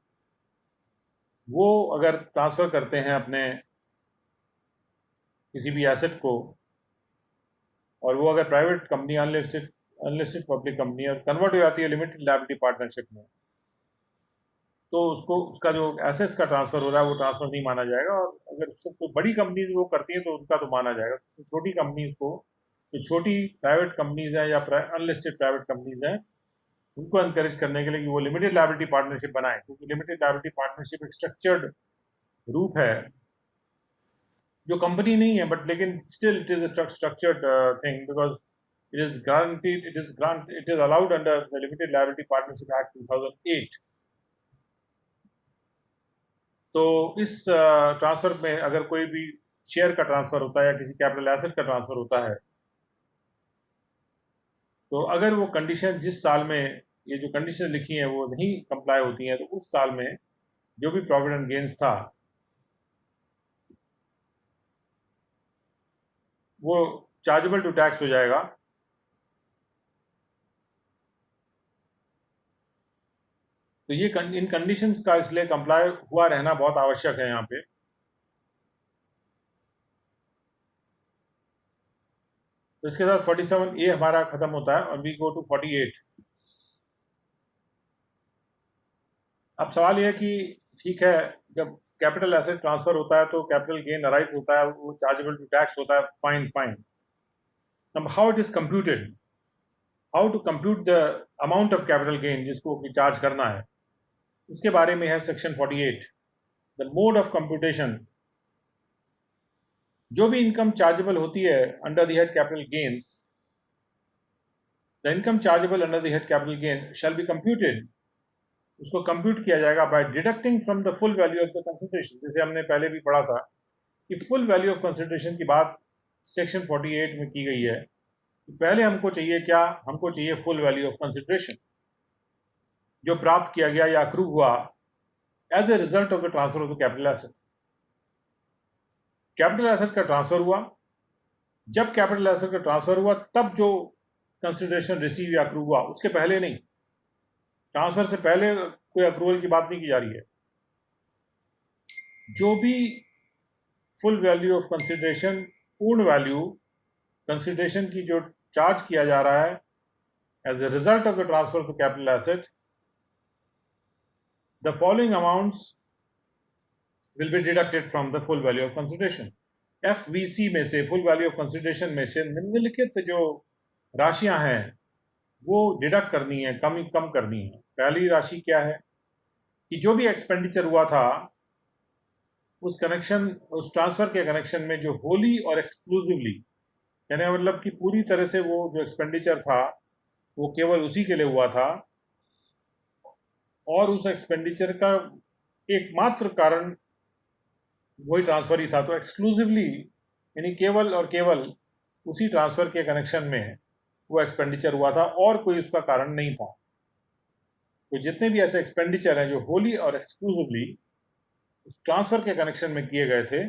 वो अगर ट्रांसफ़र करते हैं अपने किसी भी एसेट को, और वो अगर private company unlisted public company और कन्वर्ट हो जाती है लिमिटेड लायबिलिटी पार्टनरशिप में, तो उसको उसका जो एसेट्स का ट्रांसफर हो रहा है वो ट्रांसफर नहीं माना जाएगा। और अगर सब कोई बड़ी कंपनीज वो करती हैं तो उनका तो माना जाएगा। तो छोटी कंपनीज को, जो छोटी प्राइवेट कंपनीज हैं या अनलिस्टेड प्राइवेट कंपनीज हैं, उनको एनकरेज करने के लिए कि वो लिमिटेड लायबिलिटी पार्टनरशिप बनाए, क्योंकि लिमिटेड लायबिलिटी पार्टनरशिप एक स्ट्रक्चर्ड रूप है जो कंपनी नहीं है, बट लेकिन still it is a structured thing, because it is allowed under the Limited Liability Partnership Act 2008। तो इस ट्रांसफर में अगर कोई भी शेयर का ट्रांसफर होता है या किसी कैपिटल एसेट का ट्रांसफर होता है, तो अगर वो कंडीशन जिस साल में ये जो कंडीशन लिखी हैं वो नहीं कंप्लाई होती हैं, तो उस साल में जो भी प्रॉफिट एंड गेन्स था वो चार्जेबल टू टैक्स हो जाएगा। तो ये इन कंडीशंस का इसलिए कंप्लाई हुआ रहना बहुत आवश्यक है यहाँ पे। तो इसके साथ 47A हमारा खत्म होता है और वी गो टू 48। अब सवाल यह है कि ठीक है, जब कैपिटल एसेट ट्रांसफर होता है तो कैपिटल गेन अराइज होता है, वो चार्जेबल टू टैक्स होता है, फाइन फाइन। अब how it is computed, how to compute the amount of capital gain जिसको चार्ज करना है, उसके बारे में है section 48। The mode of computation, जो भी इनकम चार्जेबल होती है under the head capital gains, the income chargeable under the head capital gain shall be computed, उसको कंप्यूट किया जाएगा by deducting from the full value of the consideration. जैसे हमने पहले भी पढ़ा था कि फुल वैल्यू ऑफ कंसिडरेशन की बात सेक्शन 48 में की गई है। पहले हमको चाहिए क्या, हमको चाहिए फुल वैल्यू ऑफ कंसिडरेशन जो प्राप्त किया गया या अक्रू हुआ as a result of the transfer of the capital asset. Capital asset का ट्रांसफर हुआ, जब कैपिटल एसेट का ट्रांसफर हुआ तब जो कंसिडरेशन रिसीव या अक्रू हुआ, उसके पहले नहीं। ट्रांसफर से पहले कोई अप्रूवल की बात नहीं की जा रही है। जो भी फुल वैल्यू ऑफ कंसिडरेशन, पूर्ण वैल्यू कंसिडरेशन की जो चार्ज किया जा रहा है as a result of the transfer of the capital asset, the following amounts will be deducted from the full value of consideration. FVC में से, फुल वैल्यू ऑफ कंसिडरेशन में से निम्नलिखित जो राशियां हैं वो डिडक्ट करनी है, कम करनी है। पहली राशि क्या है कि जो भी एक्सपेंडिचर हुआ था उस ट्रांसफर के कनेक्शन में जो होली और एक्सक्लूसिवली, यानी मतलब कि पूरी तरह से वो जो एक्सपेंडिचर था वो केवल उसी के लिए हुआ था और उस एक्सपेंडिचर का एकमात्र कारण वही ट्रांसफर ही था। तो एक्सक्लूसिवली यानी केवल और केवल उसी ट्रांसफर के कनेक्शन में वो एक्सपेंडिचर हुआ था और कोई उसका कारण नहीं था। तो जितने भी ऐसे एक्सपेंडिचर हैं जो होली और एक्सक्लूसिवली उस ट्रांसफर के कनेक्शन में किए गए थे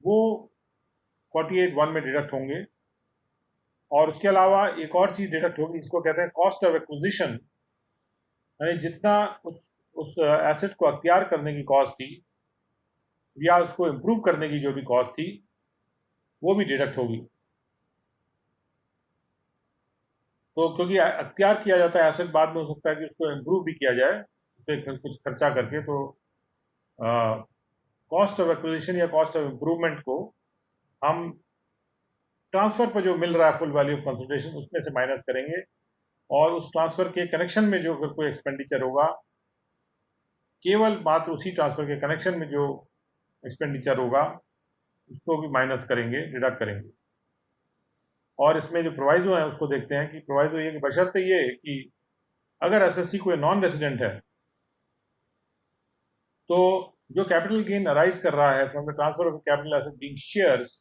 वो 48(1) में डिडक्ट होंगे। और उसके अलावा एक और चीज डिडक्ट होगी, इसको कहते हैं कॉस्ट ऑफ एक्विजिशन, यानी जितना उस एसेट को अख्तियार करने की कॉस्ट थी या उसको इम्प्रूव करने की जो भी कॉस्ट थी वो भी डिडक्ट होगी। तो क्योंकि अख्तियार किया जाता है एसेट, बाद में हो सकता है कि उसको इम्प्रूव भी किया जाए उस पर कुछ खर्चा करके, तो कॉस्ट ऑफ एक्विजिशन या कॉस्ट ऑफ इम्प्रूवमेंट को हम ट्रांसफर पर जो मिल रहा है फुल वैल्यू ऑफ कंसिडरेशन उसमें से माइनस करेंगे और उस ट्रांसफर के कनेक्शन में जो अगर कोई एक्सपेंडिचर होगा, केवल मात्र उसी ट्रांसफर के कनेक्शन में जो एक्सपेंडिचर होगा उसको भी माइनस करेंगे, डिडक्ट करेंगे। और इसमें जो प्रोवाइजो है उसको देखते हैं कि प्रोवाइजो ये कि बशर्ते ये कि अगर एसएससी कोई नॉन रेजिडेंट है तो जो कैपिटल गेन अराइज कर रहा है from the transfer of capital asset being shares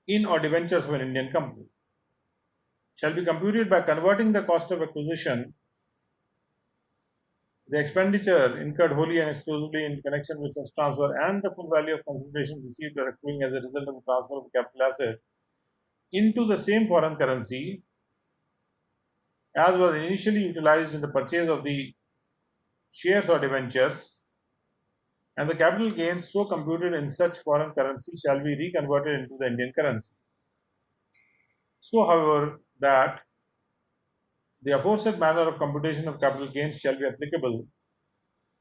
in or debentures of an Indian company shall be computed by converting the cost of acquisition, the expenditure incurred wholly and exclusively in connection with such transfer, and the full value of consideration received or accruing as a result of the transfer of capital asset into the same foreign currency as was initially utilized in the purchase of the shares or debentures, and the capital gains so computed in such foreign currency shall be reconverted into the Indian currency. So, however, that the aforesaid manner of computation of capital gains shall be applicable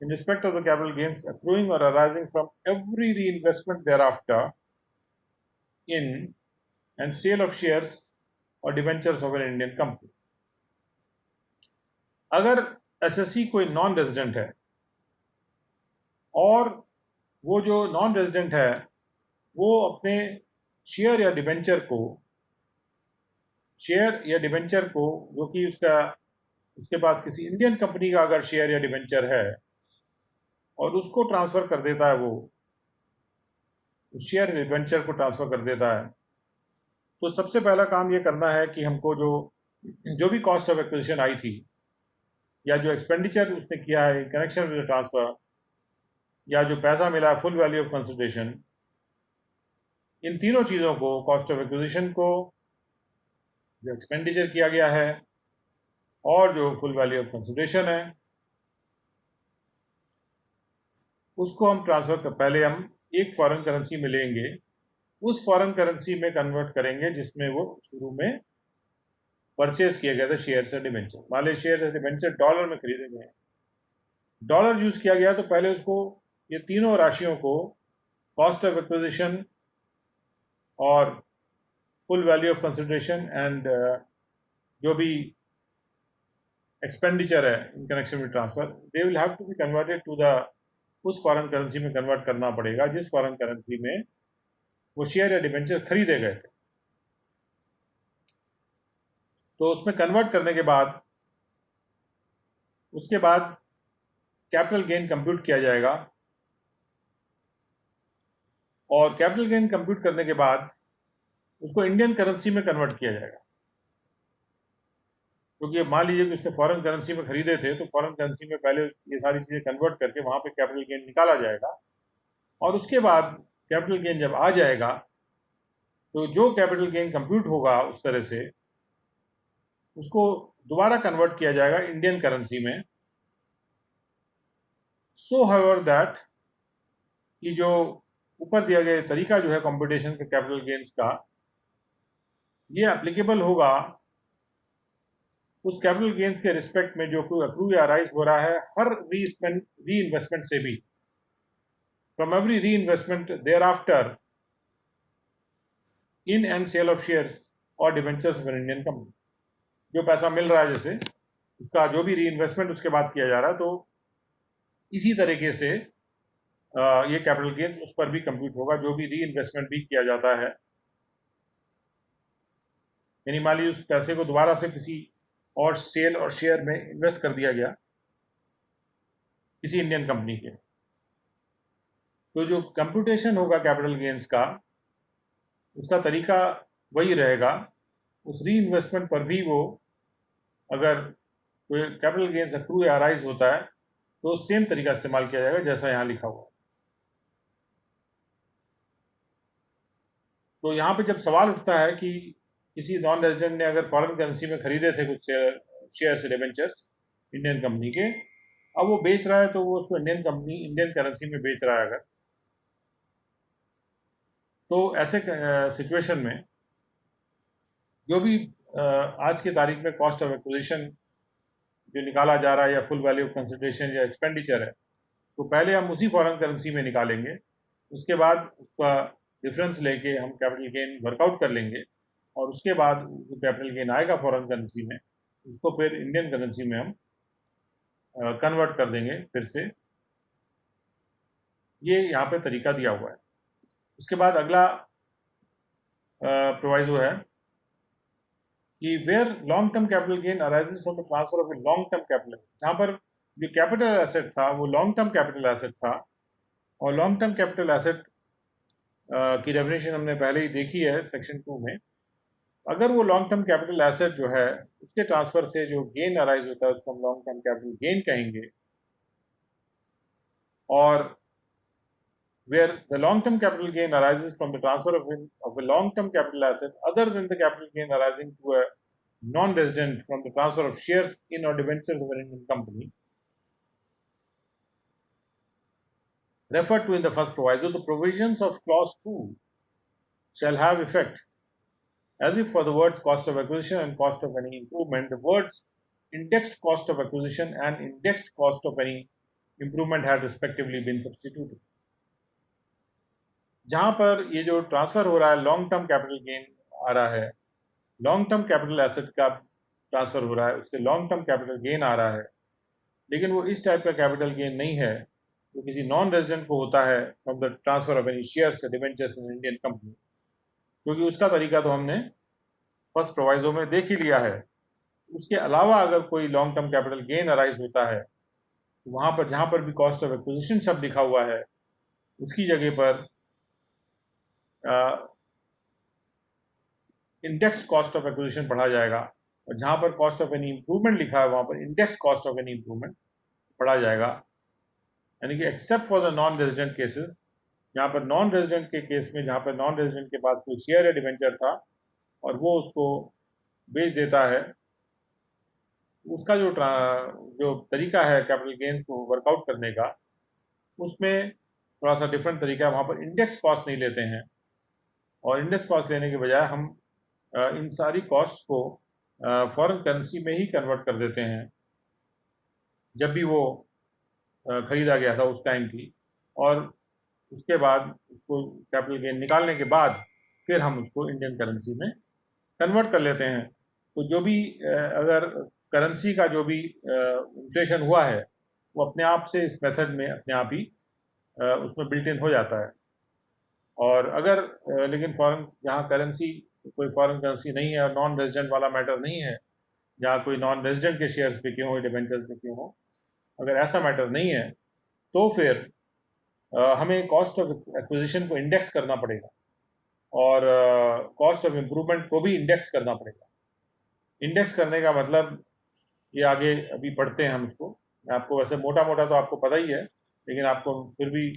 in respect of the capital gains accruing or arising from every reinvestment thereafter in and sale of shares or debentures of an Indian company. अगर SSC कोई non resident है और वो जो non resident है वो अपने share या डिबेंचर को जो कि उसके पास किसी इंडियन कंपनी का अगर शेयर या डिबेंचर है और उसको ट्रांसफर कर देता है, वो उस शेयर या डिबेंचर को ट्रांसफर कर देता है, तो सबसे पहला काम ये करना है कि हमको जो भी कॉस्ट ऑफ एक्विजिशन आई थी या जो एक्सपेंडिचर उसने किया है कनेक्शन विद ट्रांसफर या जो पैसा मिला है फुल वैल्यू ऑफ कंसिडरेशन, इन तीनों चीज़ों को, कॉस्ट ऑफ एक्विजिशन को, जो एक्सपेंडिचर किया गया है और जो फुल वैल्यू ऑफ कंसिडरेशन है, उसको हम ट्रांसफर कर पहले हम एक फॉरेन करेंसी में लेंगे उस फॉरेन करेंसी में कन्वर्ट करेंगे जिसमें वो शुरू में परचेज किया गया था शेयर या डिबेंचर। मान लीजिए शेयर या डिबेंचर डॉलर में खरीदे गए, डॉलर यूज किया गया, तो पहले उसको ये तीनों राशियों को कॉस्ट ऑफ एक्विजिशन और full value of consideration and जो भी एक्सपेंडिचर है in connection with transfer, they will have to be converted to the उस फॉरेन करेंसी में कन्वर्ट करना पड़ेगा जिस फॉरेन करेंसी में वो शेयर या डिबेंचर खरीदे गए थे। तो उसमें कन्वर्ट करने के बाद उसके बाद कैपिटल गेन कंप्यूट किया जाएगा, और कैपिटल गेन कंप्यूट करने के बाद उसको इंडियन करेंसी में कन्वर्ट किया जाएगा। क्योंकि मान लीजिए कि उसने फॉरेन करेंसी में खरीदे थे, तो फॉरेन करेंसी में पहले ये सारी चीज़ें कन्वर्ट करके वहाँ पे कैपिटल गेन निकाला जाएगा, और उसके बाद कैपिटल गेन जब आ जाएगा तो जो कैपिटल गेन कंप्यूट होगा उस तरह से उसको दोबारा कन्वर्ट किया जाएगा इंडियन करेंसी में। सो हाउएवर दैट कि जो ऊपर दिया गया तरीका जो है कंप्यूटेशन के कैपिटल गेन्स का, ये एप्लीकेबल होगा उस कैपिटल गेन्स के रिस्पेक्ट में जो कोई अक्रू या राइज हो रहा है हर री इन्वेस्टमेंट से भी, from every reinvestment thereafter in and sale of shares और debentures of an Indian company. जो पैसा मिल रहा है जैसे उसका जो भी री इन्वेस्टमेंट उसके बाद किया जा रहा है, तो इसी तरीके से ये कैपिटल गेन्स उस पर भी कंप्यूट होगा जो भी री इन्वेस्टमेंट भी किया जाता है। यानी मान लीजिए उस पैसे को दोबारा से किसी और सेल और शेयर में इन्वेस्ट कर दिया गया किसी इंडियन कंपनी के, तो जो कंप्यूटेशन होगा कैपिटल गेन्स का उसका तरीका वही रहेगा। उस री इन्वेस्टमेंट पर भी वो अगर कोई कैपिटल गेन्स अक्रू या राइज होता है तो सेम तरीका इस्तेमाल किया जाएगा जैसा यहाँ लिखा हुआ है। तो यहाँ पे जब सवाल उठता है कि किसी नॉन रेजिडेंट ने अगर फॉरेन करेंसी में खरीदे थे कुछ शेयर्स डिबेंचर्स इंडियन कंपनी के, अब वो बेच रहा है तो वो उसको इंडियन करेंसी में बेच रहा है अगर, तो ऐसे सिचुएशन में जो भी आज की तारीख में कॉस्ट ऑफ एक्विजिशन जो निकाला जा रहा है या फुल वैल्यू ऑफ कंसिडरेशन या एक्सपेंडिचर है, तो पहले हम उसी फॉरेन करेंसी में निकालेंगे, उसके बाद उसका डिफरेंस लेके हम कैपिटल गेन वर्कआउट कर लेंगे, और उसके बाद जो कैपिटल गेन आएगा फॉरेन करेंसी में उसको फिर इंडियन करेंसी में हम कन्वर्ट कर देंगे फिर से। ये यहाँ पे तरीका दिया हुआ है। उसके बाद अगला प्रोवाइजो है कि where long term capital gain arises from the transfer of a long term capital, जहाँ पर जो कैपिटल एसेट था वो लॉन्ग टर्म कैपिटल एसेट था, और लॉन्ग टर्म कैपिटल एसेट की डेफिनेशन हमने पहले ही देखी है सेक्शन 2 में। अगर वो लॉन्ग टर्म कैपिटल एसेट जो है उसके ट्रांसफर से जो गेन अराइज होता है उसको हम लॉन्ग टर्म कैपिटल गेन कहेंगे, और where the long-term capital gain arises from the transfer of a long-term capital asset other than the capital gain arising to a non-resident from the transfer of shares in or debentures of an Indian company referred to in the first proviso, the provisions of clause 2 shall have effect as if for the words cost of acquisition and cost of any improvement, the words indexed cost of acquisition and indexed cost of any improvement had respectively been substituted। जहाँ पर ये जो transfer हो रहा है long term capital gain आ रहा है, long term capital asset का ट्रांसफ़र हो रहा है, उससे लॉन्ग टर्म कैपिटल गेन आ रहा है, लेकिन वो इस टाइप का कैपिटल गेन नहीं है जो किसी नॉन रेजिडेंट को होता है from the transfer of any shares debentures in Indian company, क्योंकि उसका तरीका तो हमने फर्स्ट प्रोवाइजो में देख ही लिया है। उसके अलावा अगर कोई long term capital gain arise होता है तो वहाँ पर जहाँ पर भी कॉस्ट ऑफ एक्विजिशन शब्द लिखा हुआ है उसकी जगह पर इंडेक्स कॉस्ट ऑफ एक्विजिशन पढ़ा जाएगा, और जहाँ पर कॉस्ट ऑफ एनी इंप्रूवमेंट लिखा है वहाँ पर index cost of any improvement पढ़ा जाएगा। यानी कि except for the non resident cases, जहाँ पर नॉन रेजिडेंट के केस में जहाँ पर नॉन रेजिडेंट के पास कोई शेयर या डिवेंचर था और वो उसको बेच देता है, उसका जो तरीका है कैपिटल गेन्स को वर्कआउट करने का उसमें थोड़ा सा डिफरेंट तरीका है। वहाँ पर इंडेक्स कॉस्ट नहीं लेते हैं, और इंडेक्स कॉस्ट लेने के बजाय हम इन सारी कॉस्ट को फॉरेन करेंसी में ही कन्वर्ट कर देते हैं जब भी वो खरीदा गया था उस टाइम की, और उसके बाद उसको कैपिटल गेन निकालने के बाद फिर हम उसको इंडियन करेंसी में कन्वर्ट कर लेते हैं। तो जो भी अगर करेंसी का जो भी इन्फ्लेशन हुआ है वो अपने आप से इस मेथड में अपने आप ही उसमें बिल्ट इन हो जाता है। और अगर लेकिन फॉरेन जहाँ करेंसी कोई फॉरेन करेंसी नहीं है और नॉन रेजिडेंट वाला मैटर नहीं है, जहाँ कोई नॉन रेजिडेंट के शेयर्स बिके हों, डिबेंचर्स बिके हों, अगर ऐसा मैटर नहीं है तो फिर हमें कॉस्ट ऑफ एक्विजिशन को इंडेक्स करना पड़ेगा और कॉस्ट ऑफ इम्प्रूवमेंट को भी इंडेक्स करना पड़ेगा। इंडेक्स करने का मतलब ये आगे अभी पढ़ते हैं हम उसको। आपको वैसे मोटा मोटा तो आपको पता ही है, लेकिन आपको फिर भी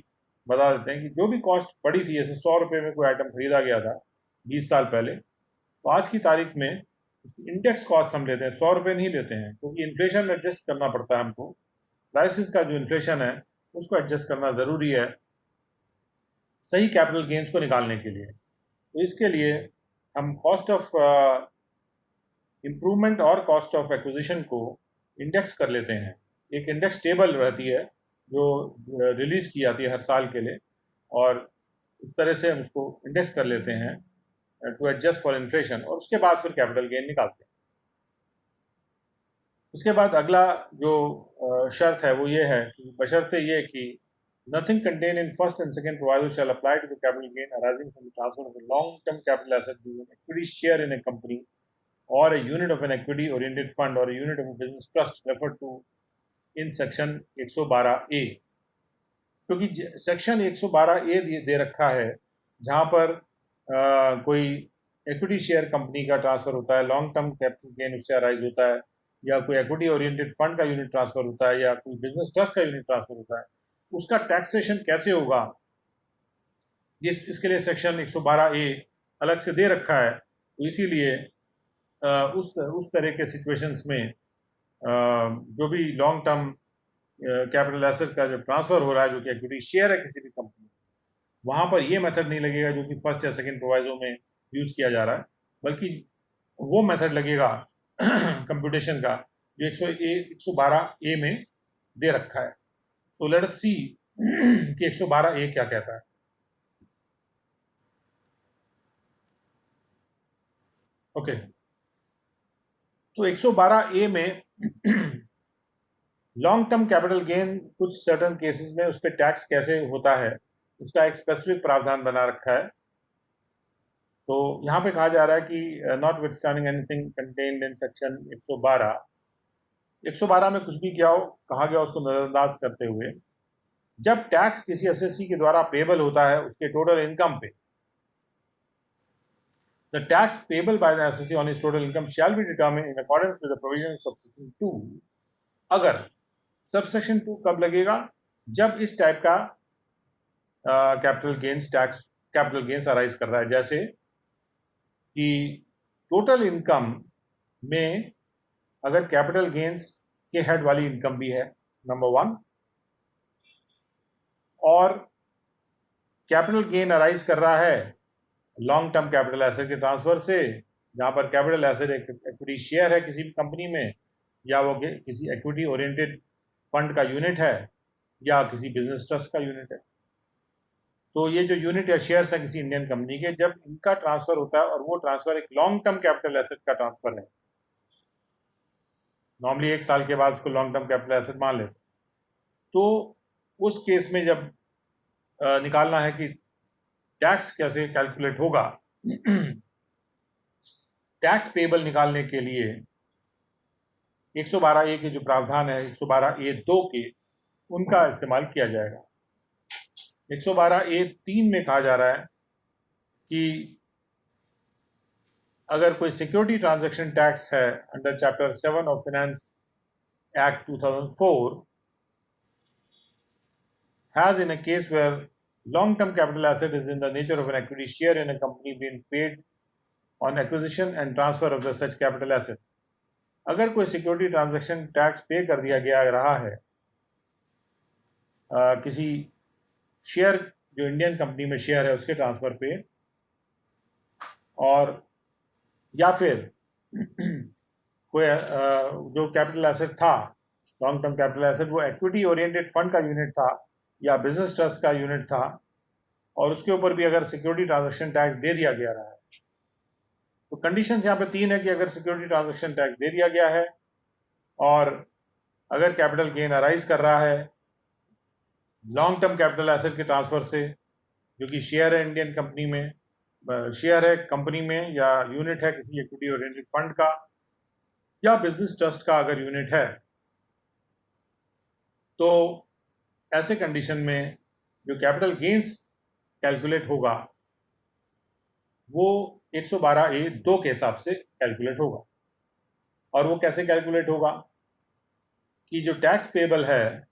बता देते हैं कि जो भी कॉस्ट पड़ी थी, जैसे 100 रुपये में कोई आइटम खरीदा गया था 20 साल पहले, तो आज की तारीख में इंडेक्स कॉस्ट हम लेते हैं, 100 रुपये नहीं लेते हैं, क्योंकि इन्फ्लेशन एडजस्ट करना पड़ता है हमको। प्राइसेस का जो इन्फ्लेशन है उसको एडजस्ट करना ज़रूरी है सही कैपिटल गेन्स को निकालने के लिए। तो इसके लिए हम कॉस्ट ऑफ इम्प्रूवमेंट और कॉस्ट ऑफ एक्विजिशन को इंडेक्स कर लेते हैं। एक इंडेक्स टेबल रहती है जो रिलीज़ की जाती है हर साल के लिए, और उस तरह से हम उसको इंडेक्स कर लेते हैं टू एडजस्ट फॉर इन्फ्लेशन, और उसके बाद फिर कैपिटल गेन निकालते हैं। उसके बाद अगला जो शर्त है वो ये है कि बशर्ते ये कि nothing contained in first and second proviso shall apply to the capital gain arising from the transfer of a long-term capital asset being an equity share in a company or a unit of an equity-oriented fund or a unit of a business trust referred to in section 112A। क्योंकि section 112A दे रखा है जहाँ पर कोई equity share company का transfer होता है, long term capital gain उससे अराइज होता है, या कोई इक्विटी ओरिएंटेड फंड का यूनिट ट्रांसफर होता है, या कोई बिजनेस ट्रस्ट का यूनिट ट्रांसफर होता है, उसका टैक्सेशन कैसे होगा, इसके लिए सेक्शन 112A अलग से दे रखा है। तो इसीलिए उस तरह के सिचुएशंस में जो भी लॉन्ग टर्म कैपिटल एसेट का जो ट्रांसफर हो रहा है, जो कि इक्विटी शेयर है किसी भी कंपनी, वहाँ पर ये मेथड नहीं लगेगा जो कि फर्स्ट या सेकंड प्रोवाइजो में यूज़ किया जा रहा है, बल्कि वो मेथड लगेगा कंप्यूटेशन का जो 112A में दे रखा है। तो लेट अस सी कि 112A क्या कहता है। ओके, तो 112A में लॉन्ग टर्म कैपिटल गेन कुछ सर्टन केसेस में उस पर टैक्स कैसे होता है उसका एक स्पेसिफिक प्रावधान बना रखा है। तो यहाँ पे कहा जा रहा है कि not with standing anything contained in section 112 में कुछ भी क्या हो कहा गया उसको नजरअंदाज करते हुए, जब टैक्स किसी एसएससी के द्वारा पेबल होता है उसके टोटल इनकम पे, the tax payable by the assessee on his total income shall be determined in accordance with the provisions of section 2। अगर सबसेक्शन 2 कब लगेगा? जब इस टाइप का कैपिटल गेन्स अराइज कर रहा है, जैसे कि टोटल इनकम में अगर कैपिटल गेन्स के हेड वाली इनकम भी है, नंबर 1, और कैपिटल गेन अराइज कर रहा है लॉन्ग टर्म कैपिटल एसेट के ट्रांसफर से, जहां पर कैपिटल एसेट एक इक्विटी शेयर है किसी भी कंपनी में, या वो किसी इक्विटी ओरिएंटेड फंड का यूनिट है, या किसी बिजनेस ट्रस्ट का यूनिट है। तो ये जो यूनिट या शेयर्स है किसी इंडियन कंपनी के, जब इनका ट्रांसफर होता है और वो ट्रांसफर एक लॉन्ग टर्म कैपिटल एसेट का ट्रांसफर है, नॉर्मली 1 साल के बाद उसको लॉन्ग टर्म कैपिटल एसेट मान लेते, तो उस केस में जब निकालना है कि टैक्स कैसे कैलकुलेट होगा, टैक्स पेबल निकालने के लिए 112A के जो प्रावधान है 112A(2) के, उनका इस्तेमाल किया जाएगा। 112A(3) में कहा जा रहा है कि अगर कोई सिक्योरिटी ट्रांजैक्शन टैक्स है under chapter 7 of finance act 2004 has in a case where long-term capital asset is in the nature of an equity share in a company being paid on acquisition and transfer of the such capital asset। अगर कोई security transaction tax पे कर दिया गया रहा है किसी share जो इंडियन कंपनी में शेयर है उसके ट्रांसफर पे, और या फिर कोई जो कैपिटल एसेट था, लॉन्ग टर्म कैपिटल एसेट, वो इक्विटी ओरिएंटेड फंड का यूनिट था या बिजनेस ट्रस्ट का यूनिट था, और उसके ऊपर भी अगर सिक्योरिटी ट्रांजैक्शन टैक्स दे दिया गया रहा है। तो कंडीशंस यहाँ पे 3 है कि अगर सिक्योरिटी ट्रांजैक्शन टैक्स दे दिया गया है, और अगर कैपिटल गेन अराइज कर रहा है लॉन्ग टर्म कैपिटल एसेट के ट्रांसफर से, जो कि शेयर है इंडियन कंपनी में, शेयर है कंपनी में, या यूनिट है किसी इक्विटी ओरिएंटेड फंड का या बिजनेस ट्रस्ट का अगर यूनिट है, तो ऐसे कंडीशन में जो कैपिटल गेन्स कैलकुलेट होगा वो 112(a)(2) के हिसाब से कैलकुलेट होगा। और वो कैसे कैलकुलेट होगा कि जो टैक्स पेबल है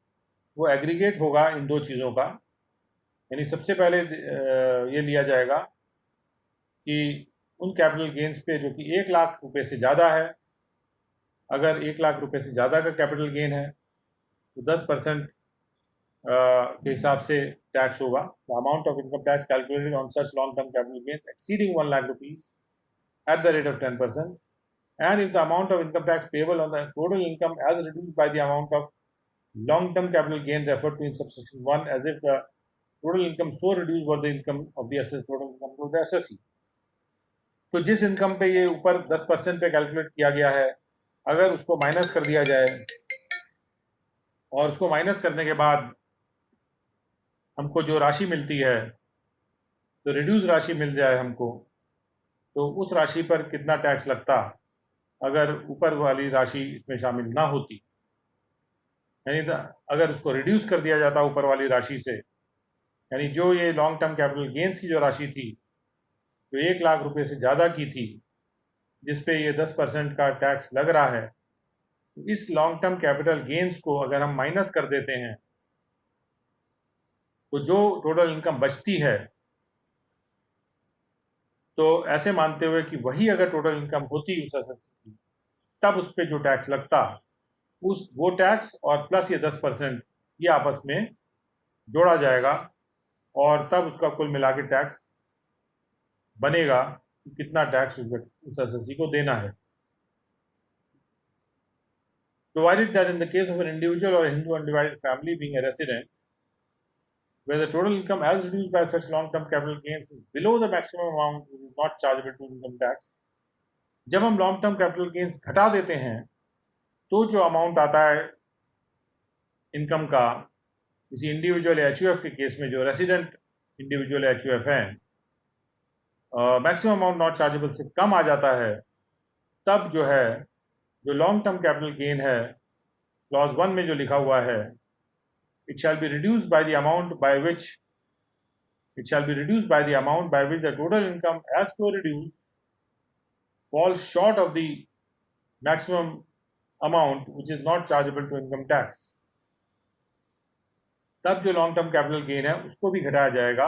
वो एग्रीगेट होगा इन 2 चीज़ों का। यानी सबसे पहले ये लिया जाएगा कि उन कैपिटल गेन्स पे जो कि 1 लाख रुपए से ज़्यादा है, अगर 1 लाख रुपए से ज़्यादा का कैपिटल गेन है तो 10% के हिसाब से टैक्स होगा। The amount of income tax calculated on such long term capital gains exceeding 1 lakh rupees at the rate of 10%, and if the amount of income tax payable on the total income as reduced by the amount of long-term capital gain referred to in subsection 1 as if the total income so reduced were the income of the assessed total income to the assessee। तो जिस income पे ये ऊपर 10% पे calculate किया गया है, अगर उसको माइनस कर दिया जाए और उसको माइनस करने के बाद हमको जो राशि मिलती है, तो रिड्यूस राशि मिल जाए हमको, तो उस राशि पर कितना टैक्स लगता अगर ऊपर वाली राशि इसमें शामिल ना होती। यानी अगर उसको रिड्यूस कर दिया जाता ऊपर वाली राशि से, यानी जो ये लॉन्ग टर्म कैपिटल गेन्स की जो राशि थी जो 1 लाख रुपए से ज़्यादा की थी, जिस पे ये 10% का टैक्स लग रहा है, तो इस लॉन्ग टर्म कैपिटल गेन्स को अगर हम माइनस कर देते हैं तो जो टोटल इनकम बचती है, तो ऐसे मानते हुए कि वही अगर टोटल इनकम होती उस एसेट की, तब उस पर जो टैक्स लगता वो टैक्स और प्लस ये 10% ये आपस में जोड़ा जाएगा, और तब उसका कुल मिला के टैक्स बनेगा कि कितना टैक्स उस एसएससी को देना है। Provided that in the case of an individual or a Hindu undivided family being a resident, where the total income as reduced by such long-term capital gains is below the maximum amount which is not chargeable to income tax, जब हम long term capital gains घटा देते हैं तो जो amount आता है income का, किसी इंडिविजुअल एचयूएफ के केस में जो रेसिडेंट इंडिविजुअल एचयूएफ है, मैक्सिमम अमाउंट नॉट चार्जेबल से कम आ जाता है, तब जो है जो लॉन्ग टर्म कैपिटल गेन है क्लॉज 1 में जो लिखा हुआ है, it shall be reduced by the amount by which the total income as so reduced falls short of the maximum amount which is not chargeable to income tax। तब जो long term capital gain है उसको भी घटाया जाएगा।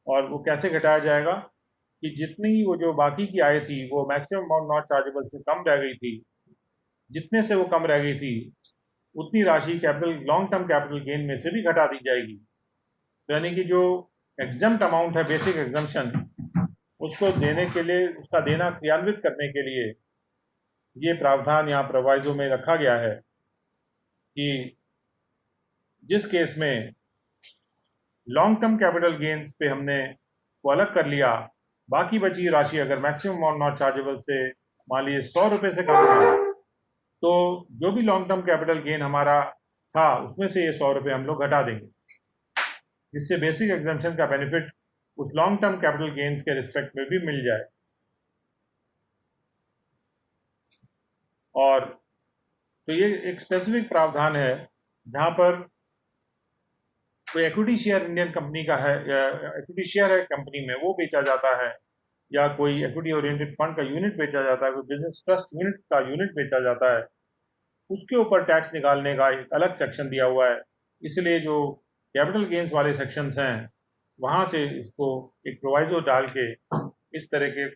और वो कैसे घटाया जाएगा कि जितनी वो जो बाकी की आय थी वो मैक्सिमम अमाउंट नॉट चार्जेबल से कम रह गई थी, जितने से वो कम रह गई थी उतनी राशि capital long term capital gain में से भी घटा दी जाएगी। तो यानी कि जो एग्जम्प्ट अमाउंट है, बेसिक एग्जम्पशन, उसको देने के लिए, उसका देना क्रियान्वित करने के लिए ये प्रावधान यहाँ प्रोवाइजो में रखा गया है कि जिस केस में लॉन्ग टर्म कैपिटल गेन्स पे हमने वो अलग कर लिया, बाकी बची राशि अगर मैक्सिमम अमाउंट नॉट चार्जेबल से मान लीजिए 100 रुपये से कम है, तो जो भी लॉन्ग टर्म कैपिटल गेन हमारा था उसमें से ये 100 रुपये हम लोग घटा देंगे, जिससे बेसिक एग्जम्पशन का बेनिफिट उस लॉन्ग टर्म कैपिटल गेन्स के रिस्पेक्ट में भी मिल जाए। और तो ये एक स्पेसिफिक प्रावधान है जहाँ पर कोई एक्विटी शेयर इंडियन कंपनी का है, या एक्विटी शेयर है कंपनी में, वो बेचा जाता है, या कोई एक्विटी ओरिएंटेड फंड का यूनिट बेचा जाता है, कोई बिजनेस ट्रस्ट यूनिट का यूनिट बेचा जाता है, उसके ऊपर टैक्स निकालने का एक अलग सेक्शन दिया हुआ है। इसलिए जो कैपिटल गेन्स वाले सेक्शंस हैं वहाँ से इसको एक प्रोवाइजो डाल के इस तरह के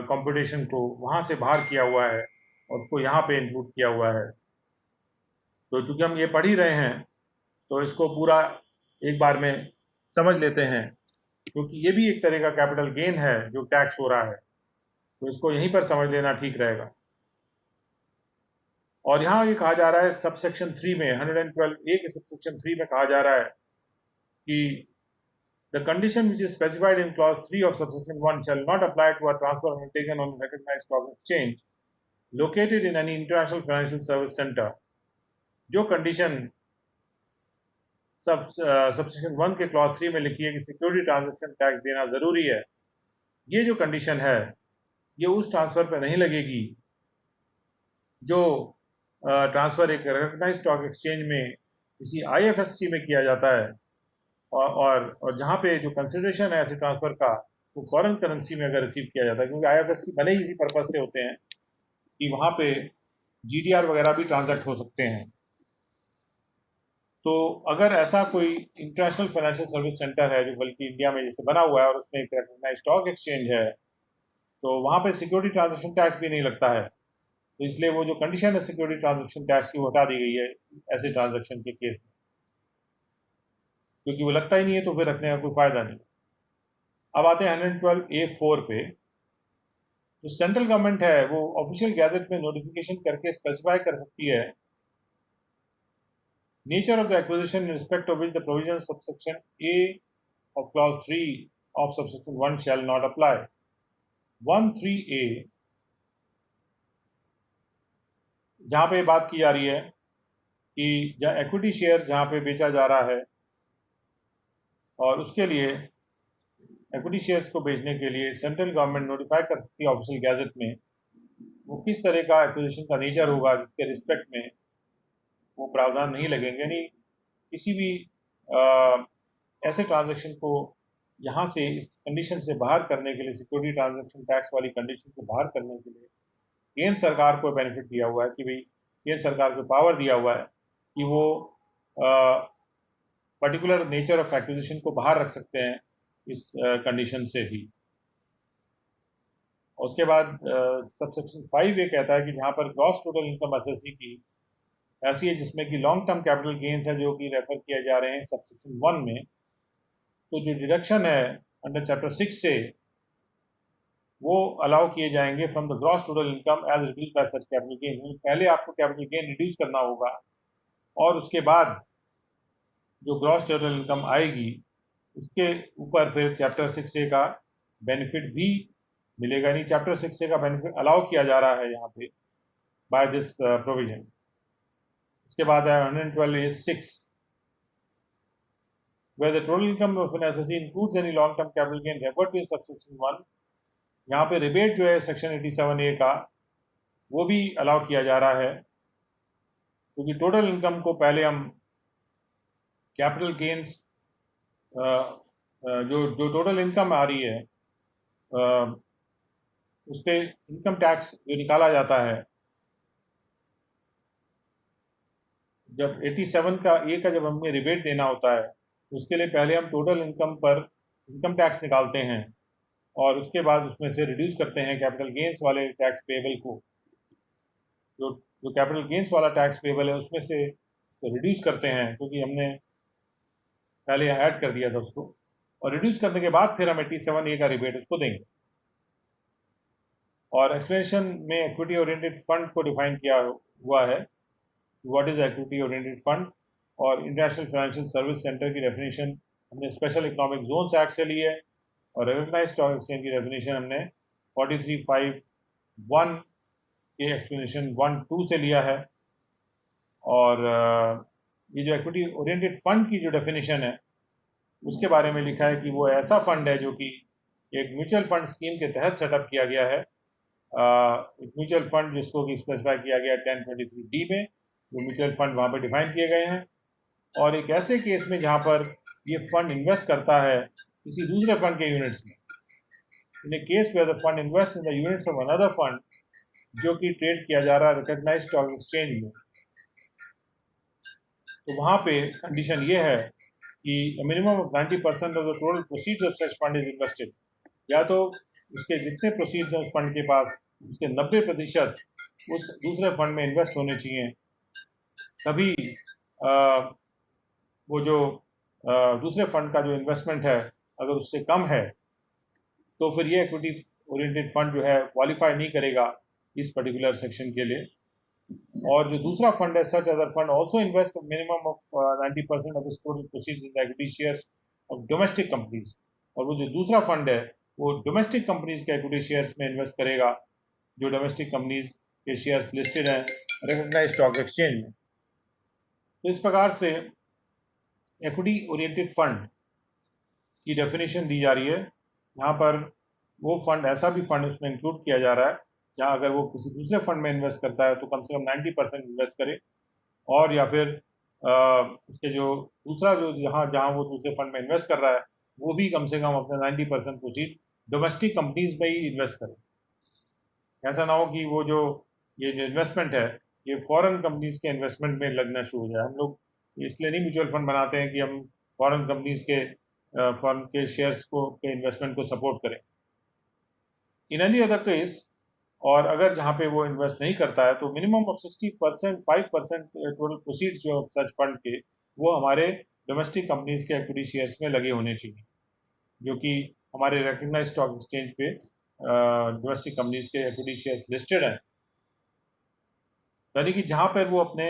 कंपटीशन को वहाँ से बाहर किया हुआ है और उसको यहाँ पे इंक्लूड किया हुआ है। तो चूँकि हम ये पढ़ ही रहे हैं तो इसको पूरा एक बार में समझ लेते हैं क्योंकि ये भी एक तरह का कैपिटल गेन है जो टैक्स हो रहा है, तो इसको यहीं पर समझ लेना ठीक रहेगा। और यहाँ ये कहा जा रहा है सबसेक्शन 3 में 112A के सबसेक्शन 3 में कहा जा रहा है कि the condition which is specified in clause 3 of subsection 1 shall not apply to a transfer undertaken on a recognized stock exchange located in any international financial service center। जो condition subsection 1 के clause 3 में लिखी है कि security transaction tax देना ज़रूरी है, ये जो कंडीशन है ये उस ट्रांसफ़र पर नहीं लगेगी जो ट्रांसफ़र एक रिकग्नाइज स्टॉक एक्सचेंज में किसी IFSC में किया जाता है, और जहाँ पे जो कंसिडरेशन है ऐसे ट्रांसफ़र का वो फॉरेन करेंसी में अगर रिसीव किया जाता है, क्योंकि IFSC बने ही इसी पर्पज़ से होते हैं कि वहाँ पे GDR वगैरह भी ट्रांजैक्ट हो सकते हैं। तो अगर ऐसा कोई इंटरनेशनल फाइनेंशियल सर्विस सेंटर है जो बल्कि इंडिया में जैसे बना हुआ है और उसमें एक रिकग्नाइज स्टॉक एक्सचेंज है, तो वहाँ पे सिक्योरिटी ट्रांजैक्शन टैक्स भी नहीं लगता है। तो इसलिए वो जो कंडीशन है सिक्योरिटी ट्रांजैक्शन टैक्स की वो हटा दी गई है ऐसे ट्रांजैक्शन के केस में, क्योंकि वो लगता ही नहीं है तो फिर रखने का कोई फ़ायदा नहीं। अब आते हैं 112A(4) पे। जो सेंट्रल गवर्नमेंट है वो ऑफिशियल गैजेट में नोटिफिकेशन करके स्पेसिफाई कर सकती है nature of the acquisition in respect of which the provision subsection A of clause 3 of subsection 1 shall not apply। 13A जहाँ पे बात की जा रही है कि एक्विटी शेयर जहाँ पे बेचा जा रहा है और उसके लिए एक्विटी शेयर्स को बेचने के लिए सेंट्रल गवर्नमेंट नोटिफाई कर सकती है ऑफिशियल गैजेट में वो किस तरह का एक्विजिशन का नेचर होगा जिसके रिस्पेक्ट में वो प्रावधान नहीं लगेंगे। यानी किसी भी ऐसे ट्रांजैक्शन को यहाँ से इस कंडीशन से बाहर करने के लिए, सिक्योरिटी ट्रांजैक्शन टैक्स वाली कंडीशन से बाहर करने के लिए केंद्र सरकार को बेनिफिट दिया हुआ है कि भाई केंद्र सरकार को पावर दिया हुआ है कि वो पर्टिकुलर नेचर ऑफ एक्विजिशन को बाहर रख सकते हैं इस कंडीशन से भी। उसके बाद सबसेक्शन 5 ये कहता है कि जहाँ पर ग्रॉस टोटल इनकम एसएससी की ऐसी है जिसमें कि लॉन्ग टर्म कैपिटल गेन्स है जो कि रेफर किए जा रहे हैं सबसेक्शन 1 में, तो जो डिडक्शन है अंडर चैप्टर 6 से वो अलाउ किए जाएंगे from the gross total income as reduce by such capital gain. पहले आपको कैपिटल गेन रिड्यूस करना होगा और उसके बाद जो ग्रॉस टोटल इनकम आएगी उसके ऊपर फिर चैप्टर 6A का बेनिफिट भी मिलेगा। नहीं, चैप्टर 6A का बेनिफिट अलाउ किया जा रहा है यहाँ पे बाय दिस प्रोविजन। उसके बाद है 112A(6) where the total income of an assessee includes any long term capital gain referred to in subsection 1। यहाँ पे रिबेट जो है सेक्शन 87A का वो भी अलाउ किया जा रहा है, क्योंकि टोटल इनकम को पहले हम कैपिटल गेन्स जो टोटल इनकम आ रही है उस पर इनकम टैक्स जो निकाला जाता है, जब 87 का A का जब हमें रिबेट देना होता है तो उसके लिए पहले हम टोटल इनकम पर इनकम टैक्स निकालते हैं और उसके बाद उसमें से रिड्यूस करते हैं कैपिटल गेन्स वाले टैक्स पेबल को। जो कैपिटल गेन्स वाला टैक्स पेबल है उसमें से उसको रिड्यूस करते हैं, क्योंकि हमने पहले ऐड कर दिया था उसको, और रिड्यूस करने के बाद फिर हम 87A का रिबेट उसको देंगे। और एक्सप्लेनेशन में इक्विटी ओरिएंटेड फंड को डिफाइन किया हुआ है, what is equity oriented fund, और इंटरनेशनल फाइनेंशियल सर्विस सेंटर की डेफिनेशन हमने स्पेशल इकोनॉमिक जोन्स एक्ट से ली है और रिकग्नाइज स्टॉक एक्सचेंज की डेफिनेशन हमने 43(5)(1) के एक्सप्लेनेशन 1(2) से लिया है। और ये जो इक्विटी ओरिएंटेड फंड की जो डेफिनेशन है उसके बारे में लिखा है कि वो ऐसा फंड है जो कि एक म्यूचुअल फंड स्कीम के तहत सेटअप किया गया है। एक म्यूचुअल फंड जिसको कि स्पेसिफाई किया गया 1023D में, जो म्यूचुअल फंड वहाँ पर डिफाइन किए गए हैं, और एक ऐसे केस में जहाँ पर ये फंड इन्वेस्ट करता है किसी दूसरे फंड के यूनिट्स में, in a case where the fund invest in the units of another fund जो कि ट्रेड किया जा रहा है रिकग्नाइज्ड स्टॉक एक्सचेंज में, तो वहाँ पे कंडीशन ये है कि minimum of 90% of the total proceeds of such fund is invested. या तो उसके जितने प्रोसीड्स हैं उस फंड के पास उसके 90% उस दूसरे फंड में इन्वेस्ट होने चाहिए, तभी वो जो दूसरे फंड का जो इन्वेस्टमेंट है अगर उससे कम है तो फिर ये इक्विटी ओरिएंटेड फंड जो है क्वालिफाई नहीं करेगा इस पर्टिकुलर सेक्शन के लिए। और जो दूसरा फंड है, such other fund also invest minimum of 90% of its total proceeds in the equity shares of domestic companies. और वो जो दूसरा फंड है वो डोमेस्टिक कंपनीज के इक्विटी शेयर्स में इन्वेस्ट करेगा जो डोमेस्टिक कंपनीज के शेयर्स लिस्टेड हैं रिकॉग्नाइज्ड स्टॉक एक्सचेंज में। तो इस प्रकार से इक्विटी ओरिएंटेड फंड की डेफिनेशन दी जा रही है। यहाँ पर वो फंड, ऐसा भी फंड उसमें इंक्लूड किया जा रहा है जहाँ अगर वो किसी दूसरे फंड में इन्वेस्ट करता है तो कम से कम 90% इन्वेस्ट करे, और या फिर उसके जो दूसरा जो जहाँ वो दूसरे फंड में इन्वेस्ट कर रहा है वो भी कम से कम अपने 90% प्रोसीड डोमेस्टिक कंपनीज में ही इन्वेस्ट करे। ऐसा ना हो कि वो जो ये जो इन्वेस्टमेंट है ये फॉरेन कंपनीज के इन्वेस्टमेंट में लगना शुरू हो जाए। हम लोग इसलिए नहीं म्यूचुअल फंड बनाते हैं कि हम फॉरेन कंपनीज के फॉरेन के शेयर्स को के इन्वेस्टमेंट को सपोर्ट करें। इन एनी अदर केस, और अगर जहाँ पे वो इन्वेस्ट नहीं करता है तो मिनिमम ऑफ 60% 5% टोटल प्रोसीड्स जो सच फंड के वो हमारे डोमेस्टिक कंपनीज के इक्विटी शेयर्स में लगे होने चाहिए जो कि हमारे रिकग्नाइज्ड स्टॉक एक्सचेंज पे डोमेस्टिक कंपनीज के इक्विटी शेयर्स लिस्टेड हैं। यानी कि जहाँ पर वो अपने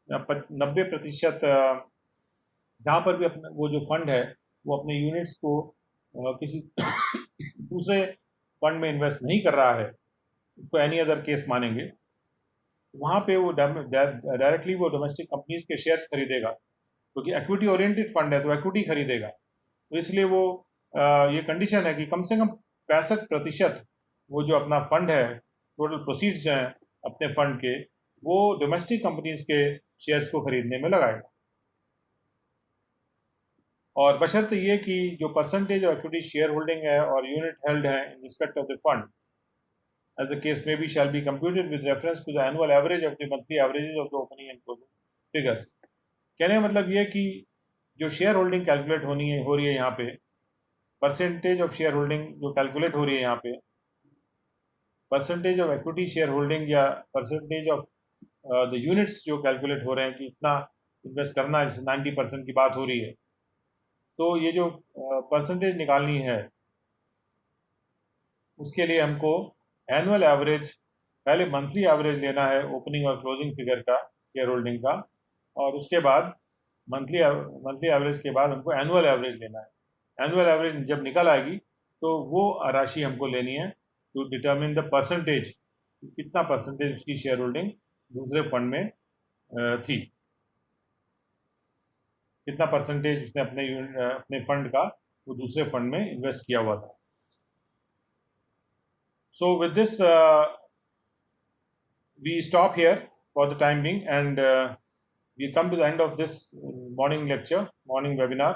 90% जहाँ पर भी अपने वो जो फंड है वो अपने यूनिट्स को किसी दूसरे फंड में इन्वेस्ट नहीं कर रहा है, उसको एनी अदर केस मानेंगे, वहाँ पे वो डायरेक्टली वो डोमेस्टिक कंपनीज के शेयर्स खरीदेगा क्योंकि इक्विटी ओरिएंटेड फंड है तो इक्विटी खरीदेगा। तो इसलिए वो ये कंडीशन है कि कम से कम 65% वो जो अपना फंड है, टोटल प्रोसीड्स हैं अपने फंड के, वो डोमेस्टिक कंपनीज के शेयर्स को खरीदने में लगाएगा। और बशर्ते ये कि जो percentage of equity share holding है और यूनिट हेल्ड है in respect of the fund as the case may be shall be computed with reference to the annual average of the monthly averages of the opening and closing figures। कहने का मतलब ये कि जो share holding calculate हो रही है यहाँ पे, परसेंटेज ऑफ शेयर होल्डिंग जो कैलकुलेट हो रही है यहाँ पे, percentage of equity share holding या परसेंटेज ऑफ द यूनिट्स जो कैलकुलेट हो रहे हैं कि इतना इन्वेस्ट करना है, जैसे 90% की बात हो रही है, तो ये जो परसेंटेज निकालनी है उसके लिए हमको एनुअल एवरेज, पहले मंथली एवरेज लेना है ओपनिंग और क्लोजिंग फिगर का शेयर होल्डिंग का, और उसके बाद मंथली एवरेज के बाद हमको एनुअल एवरेज लेना है। एनुअल एवरेज जब निकल आएगी तो वो राशि हमको लेनी है टू डिटरमिन द परसेंटेज, कितना परसेंटेज उसकी शेयर होल्डिंग दूसरे फंड में थी, कितना परसेंटेज उसने अपने फंड का वो दूसरे फंड में इन्वेस्ट किया हुआ था। So with this, we stop here for the time being, and we come to the end of this morning lecture, morning webinar.